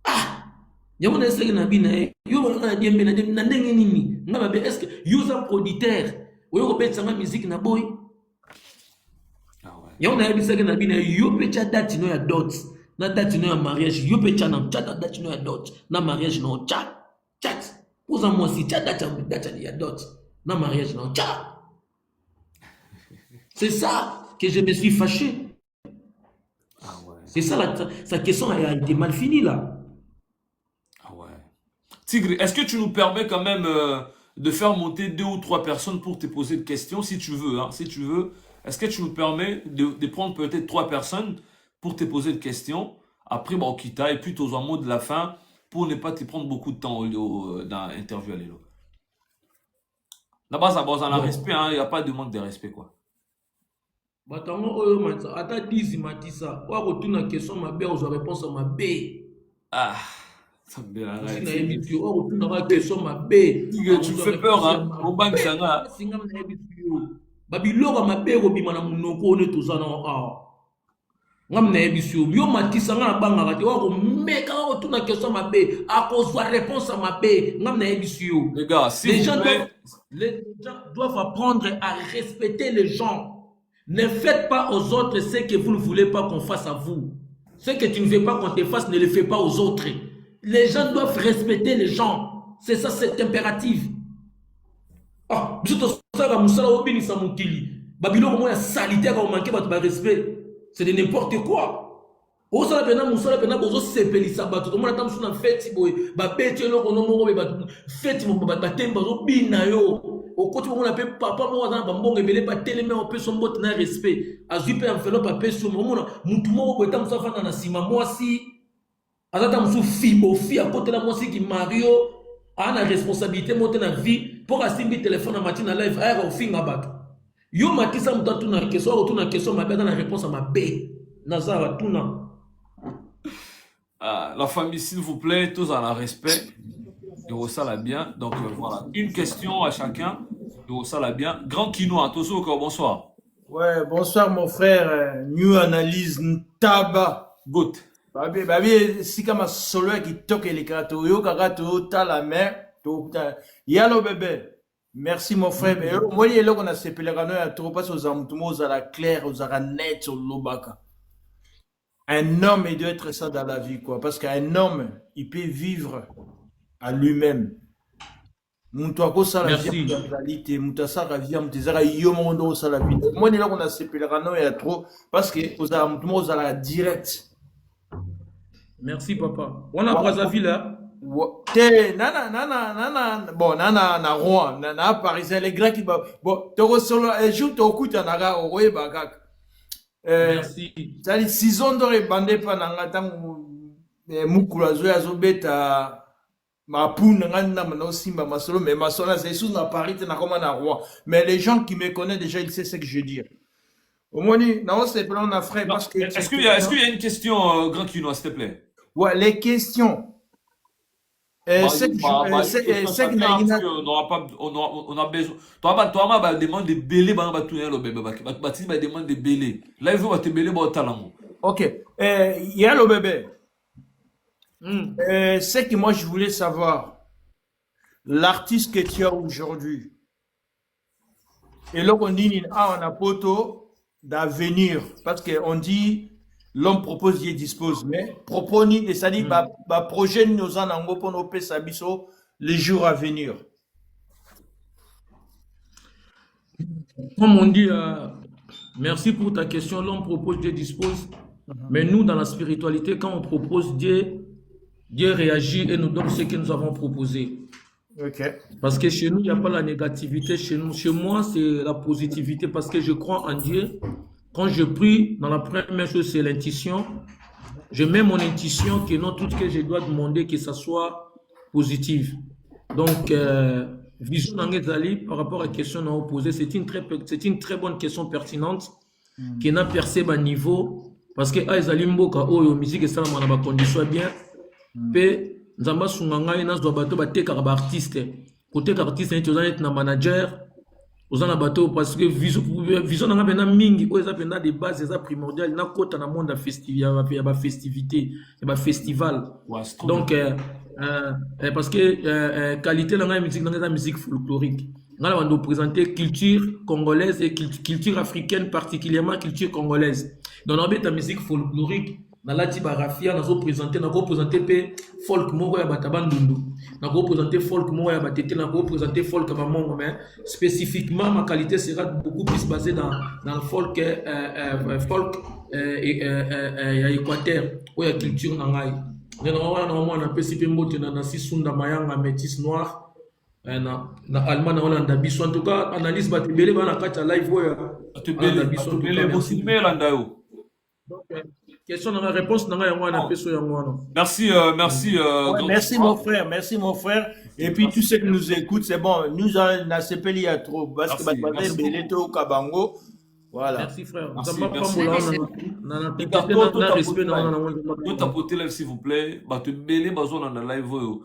Ah, yamona eseke na bina yo balanga na diembeli na ndenge nini? Ngaba be est-ce que user producteur oyo ko betsa nga musique na boy? Ah ouais. Yamona ebiseke na bina yo pecha date no ya dot. Na date no ya mariage, yo pecha na date no ya dot. Na mariage no chat. Poza moi si chat date ya dot. Na mariage no chat. C'est ça que je me suis fâché. Ah ouais. C'est ça, sa question a été mal finie là. Ah ouais. Tigre, est-ce que tu nous permets quand même de faire monter 2 ou 3 personnes pour te poser des questions, si tu veux, hein, si tu veux. Est-ce que tu nous permets de prendre peut-être 3 personnes pour te poser des questions? Après, bon, quitte et puis tu as un mot de la fin pour ne pas te prendre beaucoup de temps dans l'interview à l'élo. Là-bas, ça a un respect, il n'y a pas de manque de respect, quoi. Batango oyo matsa ata 10 matisa wa kotuna question mabe ozo réponse mabe. Ah, ça me dérange. Na ebitio wa kotuna ka question mabe. Tu fais peur hein. Au bank sanga. Singa na ebitio. Babiloko mabe ko bima na munoko ne tozana ah. Ngam na ebitio yo matisa nga banga ka te wa ko meka wa kotuna question mabe akozwa réponse mabe ngam na ebitio. Les gars, les gens doivent apprendre à respecter les gens. Ne faites pas aux autres ce que vous ne voulez pas qu'on fasse à vous. Ce que tu ne veux pas qu'on te fasse, ne le fais pas aux autres. Les gens doivent respecter les gens. C'est ça, c'est impératif. Ah, c'est de n'importe quoi. Okoti mo na pe papa mo na bambongo ebele pa teleme on peut son bot na respect azupe enveloppe pa so mo na mutu mo ko eta musafana na sima mwasi azata musu fibo fi a côté la mwasi ki Mario ana responsabilité monter na vie pour asimbi téléphone na matina live air au finga bato yo matisa mutatu na question o tuna question mabe na réponse à ma B nazara tuna. La famille s'il vous plaît tous en respect. Et ça l'a bien. Donc voilà, une question à chacun. Et ça l'a bien. Grand Kinoa, Toso, bonsoir. Ouais, bonsoir mon frère. New analyse Ntaba. Good. Babi, si comme solo qui toque les cartes, yo karato ta la mer, yalo bébé. Merci mon frère. Mais moi il est là qu'on a ces pèlerins à trop pas aux amutumos à la claire, aux aranettes, au lobaka. un homme, il doit être ça dans la vie, quoi. Parce qu'un homme, il peut vivre à lui-même. Muntu akosala vie Merci. ya réalité, muntu asala vie mutu ezaka yo moko nde osala vie. Omoni eloko nasepelaka no ya trop parce que ozala mutu moko ozalaka direct. Merci, papa. On a Brazzaville, hein? Te bon na Rouen na parisien les grands qui bon tokosolo un jour tokutanaka okoyeba kaka. Merci. Zali saison d'or ebande pa nanga ntango mukulu azobeta mapuna ngana na simba masolo mais masolo c'est sous na Paris na comme na Rouen mais les gens qui me connaissent déjà ils savent ce que je dis. Au moins non c'est plan na frère parce que Est-ce qu'il y a une question, Grand Kino, s'il te plaît? ouais les questions c'est on a besoin. Toi, ma demande de belé, bah, demande de belé. Là, il faut te belé, bah, talent. ok il y a le bébé. C'est que moi je voulais savoir l'artiste que tu as aujourd'hui et là on dit on a poto d'avenir parce que on dit l'homme propose il dispose mais propose et ça dit bah projet nous en ango pour nos sabiso les jours à venir. Comme on dit, merci pour ta question. L'homme propose, Dieu dispose. Mais nous, dans la spiritualité, quand on propose, Dieu réagit et nous donne ce que nous avons proposé. Ok. Parce que chez nous, il n'y a pas la négativité. Chez moi, c'est la positivité. Parce que je crois en Dieu. Quand je prie, dans la première chose, c'est l'intuition. Je mets mon intuition que non, tout ce que je dois demander, que ça soit positif. Donc, vision d'Angezali, par rapport à la question qu'on a posée, c'est une très bonne question pertinente qui n'a percé bas niveau. Parce que Aizali Mboka, musique et ça, on a condition bien. Pe nzamba sunganga ina zo bato ba teka ba artiste côté artiste ni tozana être na manager ozana bato parce que vision nga bena mingi o eza penda des bases eza primordial na kota na monde festival ya ba festivité ya ba festival donc parce que qualité la musique dans la musique folklorique nga on doit présenter culture congolaise et culture africaine particulièrement culture congolaise donc on a ta musique folklorique na lati barafia na représenter pe folk moko ya batabandundu na représenter folk moko ya batete na représenter folk ba mongo mais spécifiquement ma qualité sera beaucoup plus basée dans le folk folk ya Équateur ou ya culture na ngai normalement na pesi pe mbote na sisunda mayanga métis noir na allemand na Hollande biso en tout cas analyse batebele bana kata live oya batebele possible landa yo. Question dans la réponse dans la merci merci mon frère et puis tous ceux qui nous écoutent c'est bon nous on a CPL il y a trop parce que Beleto Kabango voilà merci frère s'il vous plaît batebele bazona na live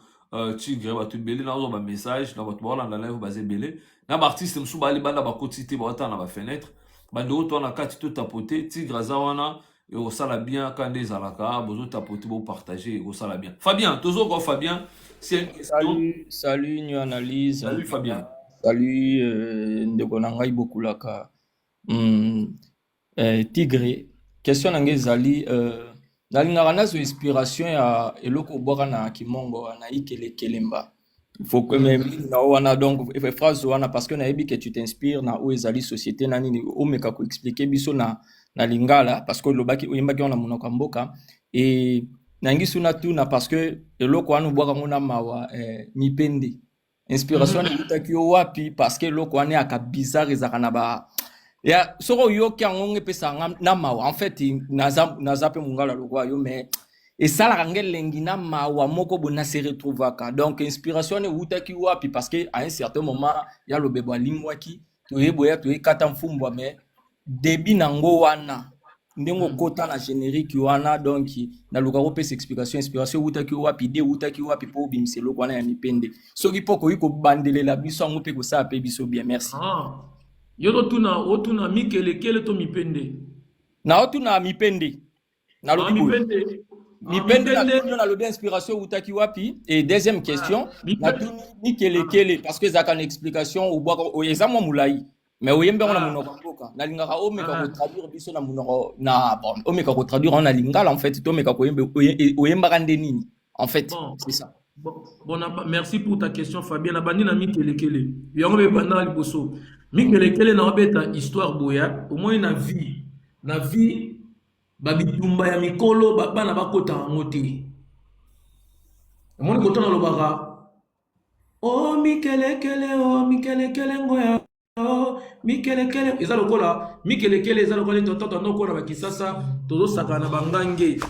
tigre batebele na ba message na batwala na live bazebele na ba artiste msuba ali banda ba quantité ba na ba fenêtre bando to na kati to tapoter tigre zawana et au sala bien quand des alaka besoin tapoter pour partager au sala bien Fabien toujours Fabien c'est une question salut new analyse salut Fabien salut ndeko nangai bokulaka tigre question nangai zali nalingaka nazo inspiration ya eloko bwaka na kimongo na ikele kelemba il faut que même na donc phrase wana parce que na yebi que tu t'inspires na ou ezali société na nini o meka ko expliquer biso na lingala parce que lobaki oyembaki na monoko mboka et nangi suna tuna parce que eloko wana bwaka ngona mawa mipende inspiration ni utaki wapi parce que eloko wana aka bizarre ezaka na ba ya soko yo kyango pesa na mawa en fait naza pe mungala lokwa yo mais et ça la rangelengi na mawa moko bona se retrouvaka donc inspiration ni utaki wapi parce que à un certain moment ya lobebo limwaki to yeboya to ekata mfumbwa mais début nango wana ndengo kota na générique wana donc na luka ko pesa inspiration utaki wapi de utaki wapi po bimselo kwana ya mipende soki poko yiko bandelela biso ngo pe ko sa pe biso bien merci yo otuna mikelekele to mipende na otuna mipende na mipende na lobi inspiration utaki wapi et deuxième question na mikelekele parce que ça kan explication ou boire au examen moulai mais oyembe on a monoko mboka na lingaka o meka ko traduire biso na monoko na bon o meka ko traduire on a lingala en fait to meka ko oyemba kande nini en fait Bon. c'est ça. Merci pour ta question, Fabien. Abandi na mikelekele. Yango be banda liboso. Mikelekele na obeta histoire boya. Au moins na vie babitumba ya mikolo bana bakota ngote. Moni kotana lobaka. Oh mikelekele ngoya. Oh mikelekele eza lokola mikelekele eza lokola toto nokora bakisasa tozo sakana bangange.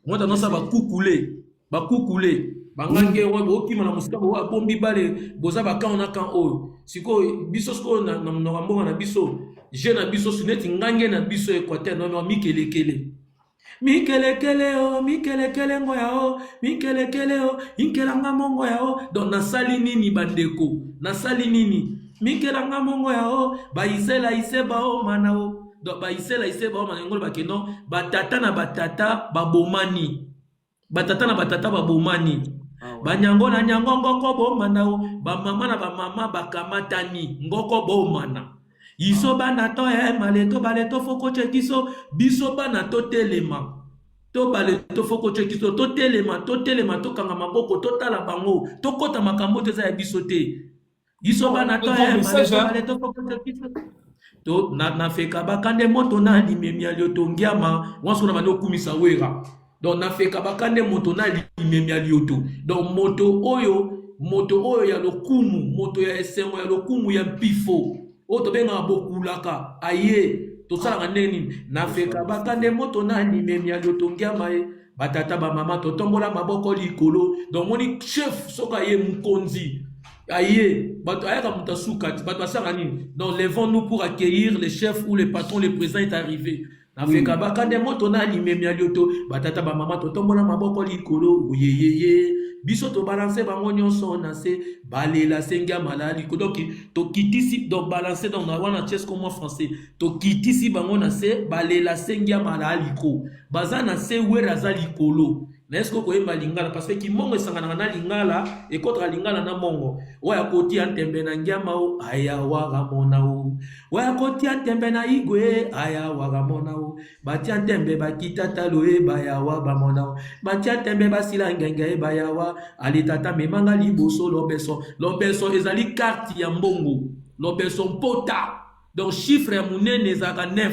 Mwata nosa bakukule bangange wabo kima na musika wa bombi bale boza bakana na kan o siko biso siko na mnongambo na biso je na biso suneti ngange na biso Équateur non mikelekele o mikelekele ngoya o mikelekele o inkelanga mongo ya o donc nasali nini bandeko nasali nini mikelanga mongo ya o baisela iseba o mana o donc baisela iseba o mana ngolo bakeno batata na batata babomani batata na batata babomani banyango na nyango ngoko bomana o bamama na bamama bakamatani ngoko bomana iso bana to maleto baleto foko chekiso biso bana to telema to baleto foko chekiso to telema to kanga maboko to tala bango to kota makambo te za ya biso te iso bana to baleto foko chekiso to na feka bakande moto na limemi alio tongiama wanso na bano kumisa wera donc na feka bakande moto na limemi alioto donc moto oyo ya lokumu moto ya esengo ya lokumu ya mpifo o to benga bokulaka aye to sala neni na feka bakande moto na limemi alioto ngiama batata ba mama to tombola maboko likolo donc moni chef soka ye mukonzi aye bato ayaka mutasuka bato basala nini donc levons-nous pour accueillir le chef ou le patron le président est arrivé na feka bakande moto na limemi alioto batata ba mama to tombola maboko likolo oyeyeye biso to balancer bango nyonso na se balela sengia malali ko donc to kitisi donc balancer donc na wana chess comme français to kitisi bango na se balela sengia malali ko baza na se wera za likolo na esko ko yemba lingala parce que kimongo esangana na lingala e kontra lingala na mongo oya koti antembe na ngiama o aya waga mona o oya koti antembe na igwe aya waga mona o bati antembe bakita talo e baya wa ba mona o bati antembe basila ngenge e baya wa ali tata memanga liboso lobeso ezali carte ya mbongo lobeso mpota donc chiffre ya munene ezaka 9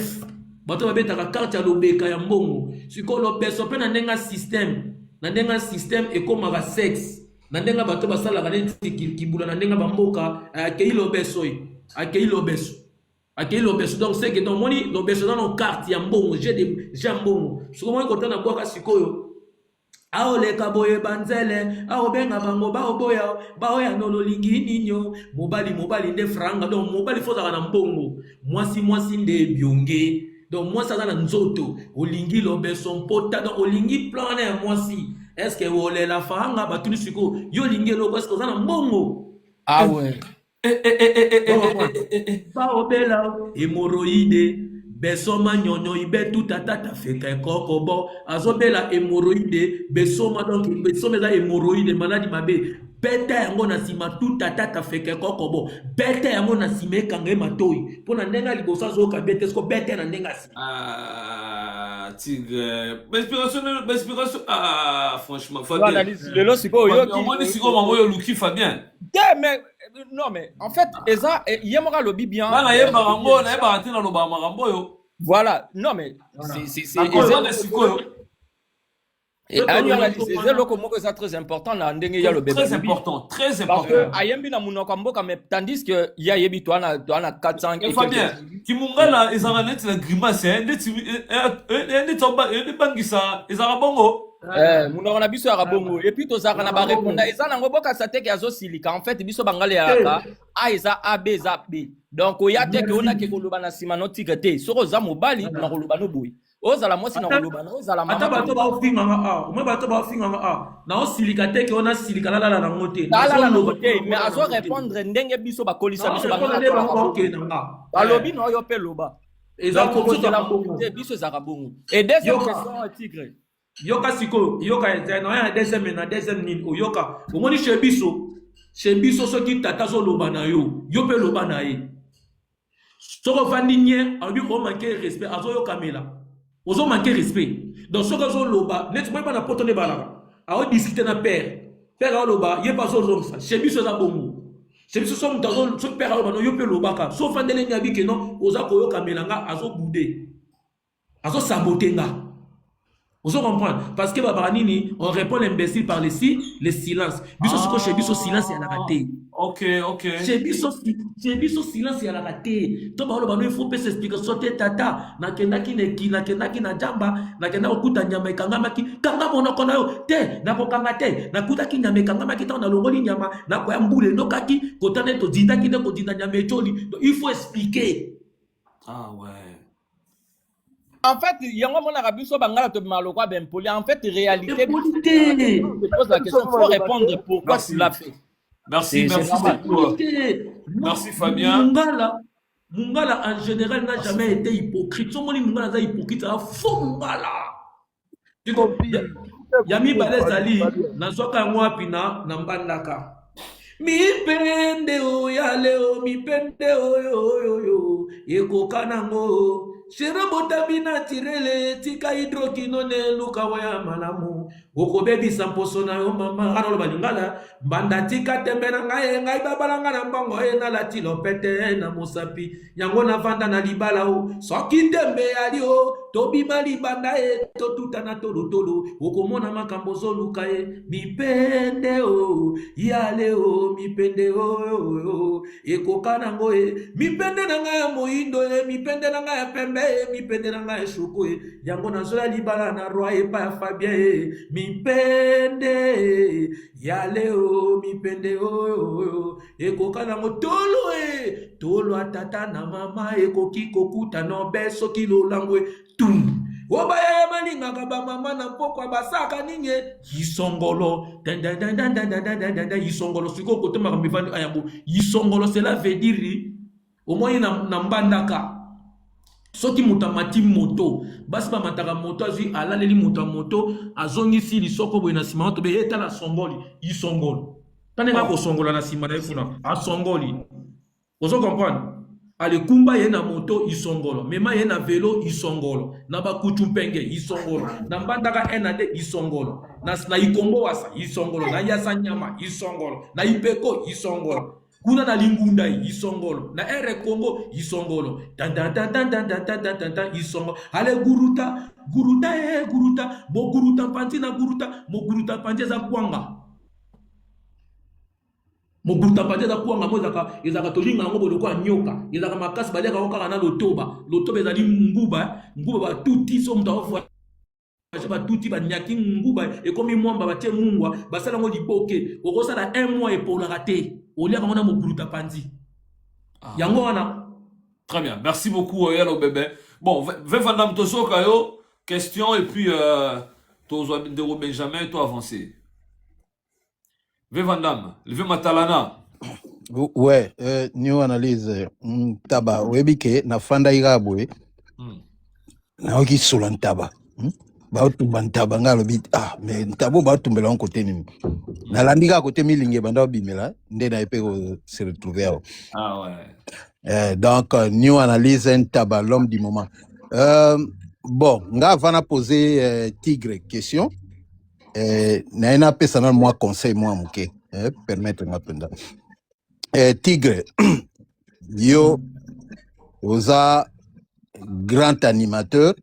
bato babetaka carte ya lobeka ya mbongo siko lobeso pe na ndenga système ekomaka sexe na ndenga bato basalaka neti kibula na ndenga bamboka akei lobeso donc c'est que donc moni lobeso na no carte ya mbongo j'ai mbongo siko moni kotana bwaka sikoyo aoleka boye banzele aobenga bango baoya nololingi ninyo mobali nde franga donc mobali fozaka na mbongo mwasi nde bionge donc mwasi aza na nzoto olingi lobeso mpota donc olingi plan ya mwasi est-ce que olela fanga batuni siko yo lingi eloko est-ce que oza na mbongo Ah ouais. baobela hémorroïde besoma nyonyo ibe tutatata feka kokobo azobela hémorroïde besoma donc besoma eza hémorroïde maladie mabe beta yango na sima tutatata feka kokobo beta yango na sima ekanga matoi pona ndenga liboso azoka beta esko beta na ndenga si tigre inspiration franchement Tu analyses le lot siko yo Fabien moi siko mango yo luki Fabien mais non mais en fait eza yemora lobi bien bana yeba rango na yeba atina lo ba marambo yo voilà non mais c'est eza siko yo et ani analyse eza loko moko eza très important na ndenge ya lobi très important parce que ayembi na munoko mboka mais tandis que ya yebi to ana 400 et Fabien kimungala ezanga net la grimace ndeti ndeti bangisa ezanga bongo munoko na biso ya bongo et puis to zaka na ba répondre eza nango boka sateke azo silika en fait biso bangale ya a eza a b eza b donc oya te ke ona ke koloba na sima no tikete soko za mobali na koloba no boy ozala mwasi na koloba na ozala mama ata bato baofinga nga moi bato baofinga nga na osilika te ke ona silika lala na ngote lala na ngote mais azo répondre ndenge biso bakolisa biso balobi na yo pe loba eza kokotela mbongo biso ezaka bongo et deuxième question tigre yoka siko yoka na ya deuxième nini oyoka omoni chez biso soki tata zo loba na yo pe loba na ye Soko vandi nye, on lui on manque respect, azo yo kamela. Ozo manque respect. Donc soko zo loba, net moi pas na poto ne bala. A discuter na père. Père a loba, yé pas zo zo. Chez biso za bongo. Chez biso so mutazo so père a loba no yo pe loba ka. So fandele nyabi ke non, oza ko yo kamela nga azo boudé. Azo saboter nga. Vous comprenez? Parce que Babaranini, on répond l'imbécile par le silence. Chez Bisso, silence, il y a la raté. Ok. Chez Bisso, silence, il y a la raté. Il faut pas s'expliquer. Sauter tata. Nakendaki neki, nakendaki na jamba, nakenda okuta nyama ikangamaki. Kanga mono kona yo. Te, nakokanga te. Nakutaki nyama ikangamaki ta na longoli nyama. Nakoya mbule nokaki. Kotane to dindaki ne ko dinda nyama echoli. Il faut expliquer. Ah ouais. En fait, il y a un moment où biso bangala to maloko ben poli. En fait, réalité. Je pose la question, il faut répondre pourquoi tu l'as fait. Merci beaucoup. Merci Fabien. Mungala en général n'a jamais été hypocrite. Son moni Mungala est hypocrite, ça faux Mungala. Yami Balezali, nazoka ngwa pina nambandaka. Mi pende o yale o mi pende o yo eko kanango. Shirabota bina tirele tika hidrokinone luka waya malamu. Oko baby samposo na yo mama arolo balingala. Banda tika tembera ngai babalanga na mbango na latilo pete na musapi. Yango na vanda na libala o. Soki tembe ali o. Tobi mali banda to tutana tolo. Oko mona makambo zoluka mi pende o yale o mi pende o eko kanango mi pende na ngai moindo mi pende na ngai pembe mi pende na ngai shuko yango na zola libala na roi pa Fabien mi pende yale o mi pende o eko kanango tolo atata na mama eko kikokuta no beso kilo langwe tum Wobaya maninga kaba mama na poko basaka ninge yisongolo yisongolo siko kote makamifani ayambo yisongolo cela veut dire au moins na mbandaka soki mutamati moto basi ba mataka moto azui alaleli moto azongisi lisoko boye na sima to be etala songoli yisongolo tanenga ko songola na sima na ifuna asongoli ozo comprendre Ale kumba ye na moto isongolo, mema ye na velo isongolo, na bakutu mpenge isongolo, na mbandaka enade isongolo, na ikombo wasa isongolo, na yasa nyama isongolo, na ipeko isongolo, kuna na lingunda isongolo, na ere Congo isongolo, tan isongolo, ale guruta, bo guruta panti na guruta, mo guruta panti za kwanga. Mobuta pande za kuanga mozaka ezaka tolinga ngo boloko nyoka ezaka makasi baleka okaka na lotoba ezali nguba ba tuti so mta ofwa ba tuti ba nyaki nguba ekomi mwamba batie mungwa basala ngo liboke okosala 1 mois pour la rater olia kama na mobuta pandi yango wana. Très bien, merci beaucoup Yalo bébé. Bon, Vandam Tosoka yo question et puis Tozo Benjamin toi avancer. Vandam, levez Matalana. Ouais, new analyse taba webike na fanda irabwe na oki sola ntaba ba tumba ntaba ngalo bit mais ntabo ba tumbela côté nini na landika côté milinge banda bimela nde na epe se retrouver ouais. Donc new analyse ntaba l'homme du moment. Bon, nga vana poser Tigre question. Na ina pesa na moi conseil moi muke permettre ngapenda Tigre yo oza grand animateur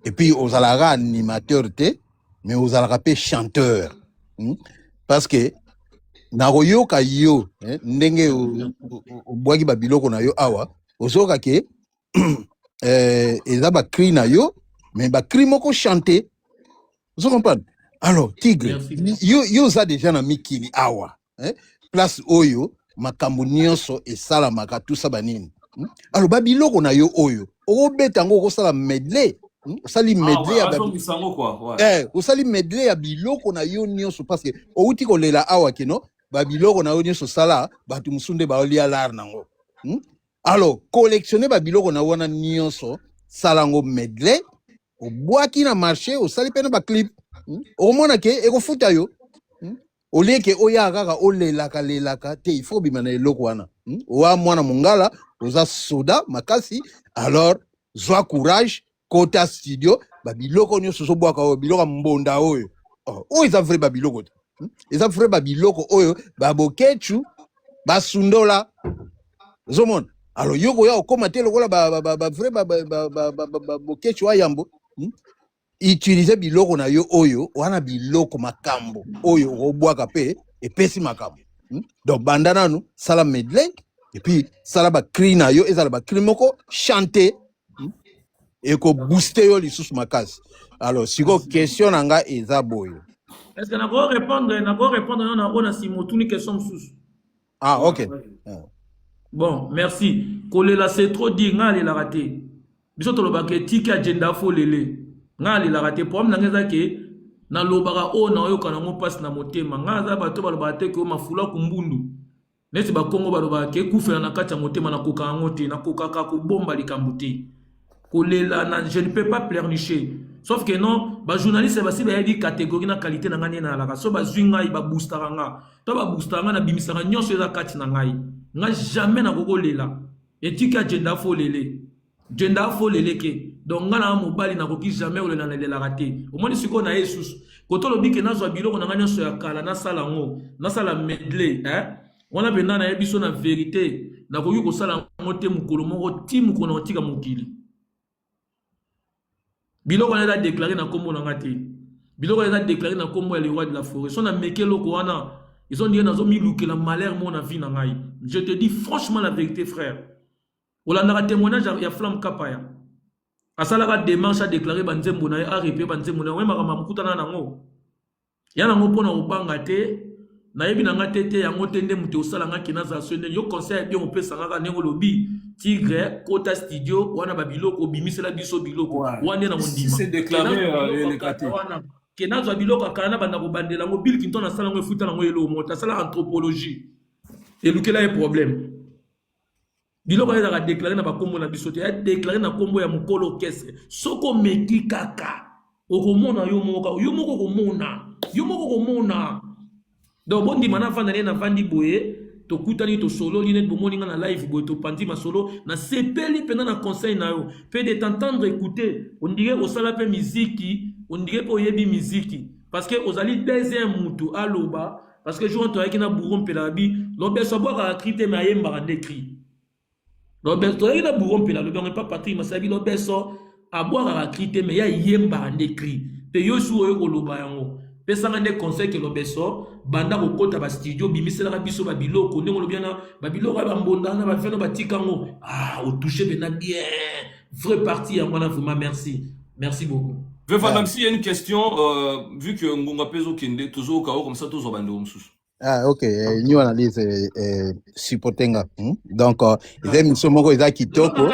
et puis oza la animateur te mais oza la pe chanteur parce que na royoka yo ndenge obwaki babiloko na yo awa ozoka ke eza ba cri na yo mais ba cri moko chanter vous comprenez. Alors, Tigre, yo za déjà na mikili awa, place oyo, makambo nyonso e sala maka tout ça banini. Alors, babiloko na yo oyo, o betango ko sala medley, sali medley ya babiloko sali medley ya biloko na yo nyonso parce que o uti ko lela awa keno, babiloko na yo nyonso sala, batu musunde ba olia lar nango. Alors, collectionner babiloko na wana nyonso, sala ngo medley, o boaki na marché, o sali pena ba clip. Au moins que eko futa yo au lieu que oya kaka olelaka te il faut bimana eloko wana wa mwana mungala oza soda makasi alors zwa courage kota studio babiloko nyonso zobwaka oyo biloko mbonda oyo oyo eza vrai babiloko te eza vrai babiloko oyo babokechu basundola zomona alors yoko ya okoma te lokola vrai babokechu ayambo utiliser biloko na yo oyo wana biloko makambo oyo obwaka pe epesi makambo donc banda nanu sala medley et puis sala ba cri na yo ezala ba cri moko chanter et ko booster yo lisusu makasi alors siko question nanga eza boyo est-ce que nako répondre na ona si motuni question mususu ah ok bon merci kolela c'est trop dit nga la raté biso to lobaka tiki agenda fo lele nga la raté problème nanga ezake na lobaka o na yo kana mo passe na motema nga za bato balobaka te ko mafula kumbundu neti ba Kongo balobaka ke kufela na kati ya motema na koka ngo te na koka ka ko bomba likambo te kolela na je ne peux pas pleurnicher sauf que non ba journaliste ba si ba yebi catégorie na qualité na ngani na la so ba zwinga ba booster nga to ba booster nga na bimisaka nyonso eza kati na ngai nga jamais na kokolela etika agenda fo lele agenda fo lele ke donc nga na mobali na koki jamais olela na lela raté au moins siko na Jesus koto lobike na zwa biloko na nyonso ya kala na sala ngo na sala medley wana benda na yebiso na vérité na koki ko sala ngote mukolo moko ti mukolo tika mukili biloko na déclaré na kombo na ngati biloko na déclaré na kombo ya le roi de la forêt so na mekelo ko wana ils ont dit na zo mi lukela malheur mon vie na ngai je te dis franchement la vérité frère olanda témoignage ya Flamme Kapaya asala ka démarche à déclarer banzembo na a répé banzembo na we makama mukutana nango yana ngo pona obanga te na yebi na ngate te yango te nde muté osala ngaki na za sonde yo conseil bien opesa ngaka nengo lobi Tigre Kota Studio wana babiloko bimisela biso biloko wana na mondima c'est déclaré les kate kena zwa biloko kana banda ko bandela ngo Bill Clinton asala ngo efuta ngo elo mota sala anthropologie et lukela e problème biloko ya ka déclarer na bakombo na biso te ya déclarer na kombo ya mukolo kese soko meki kaka okomona yo moko komona donc bondi mana vanda na vandi boye to kutani to solo linet bomoni nga na live boye to pandi masolo na sepeli pena na conseil na yo pe de t'entendre écouter on dirait au sala pe musique on dirait po yebi musique parce que ozali deuxième mutu aloba parce que jour on toyaki na buron pelabi lobeso boka crypté mais ayemba rande cri lobeso toyaki na buron pela lobe on pas Patrick Masabi lobeso aboka a crypté mais ya yemba rande cri te yo su oyo koloba yango pesanga nde conseil ke lobeso banda ko kota ba studio bimisela ka biso ba biloko ndenge lobiana ba biloko ba mbonda na ba feno ba tikango au toucher bena bien vrai parti en voilà vraiment merci beaucoup. Madame, s'il y a une question, vu que Ngonga Pezo Kende, toujours au cas comme ça, toujours bandé au sous. Ah, ok. Nous analyse supportenga. Donc, ils aiment ce mot, ils ont kitoko. Ils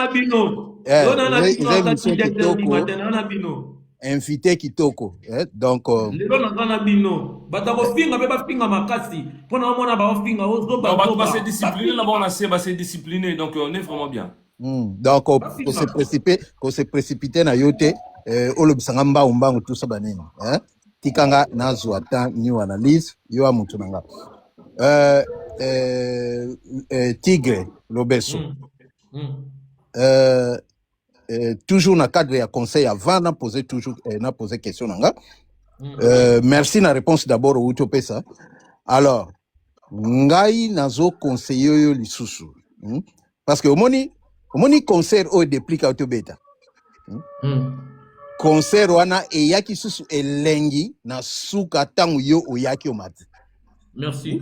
aiment ce kitoko. Invité kitoko. Donc, c'est discipliné, donc on est vraiment bien. Donc, on se précipiter na yote. Olobisanga mbangu tout ça banini tikanga nazo ata new analyse yo amutu nanga Tigre Lobeso toujours na cadre ya conseil avant na poser toujours na poser question nanga merci na réponse d'abord au utopesa alors ngai nazo conseiller yo lisusu parce que omoni concert o déplique autobeta concert wana eyaki susu elengi na suka tangu yo oyaki omati. Merci.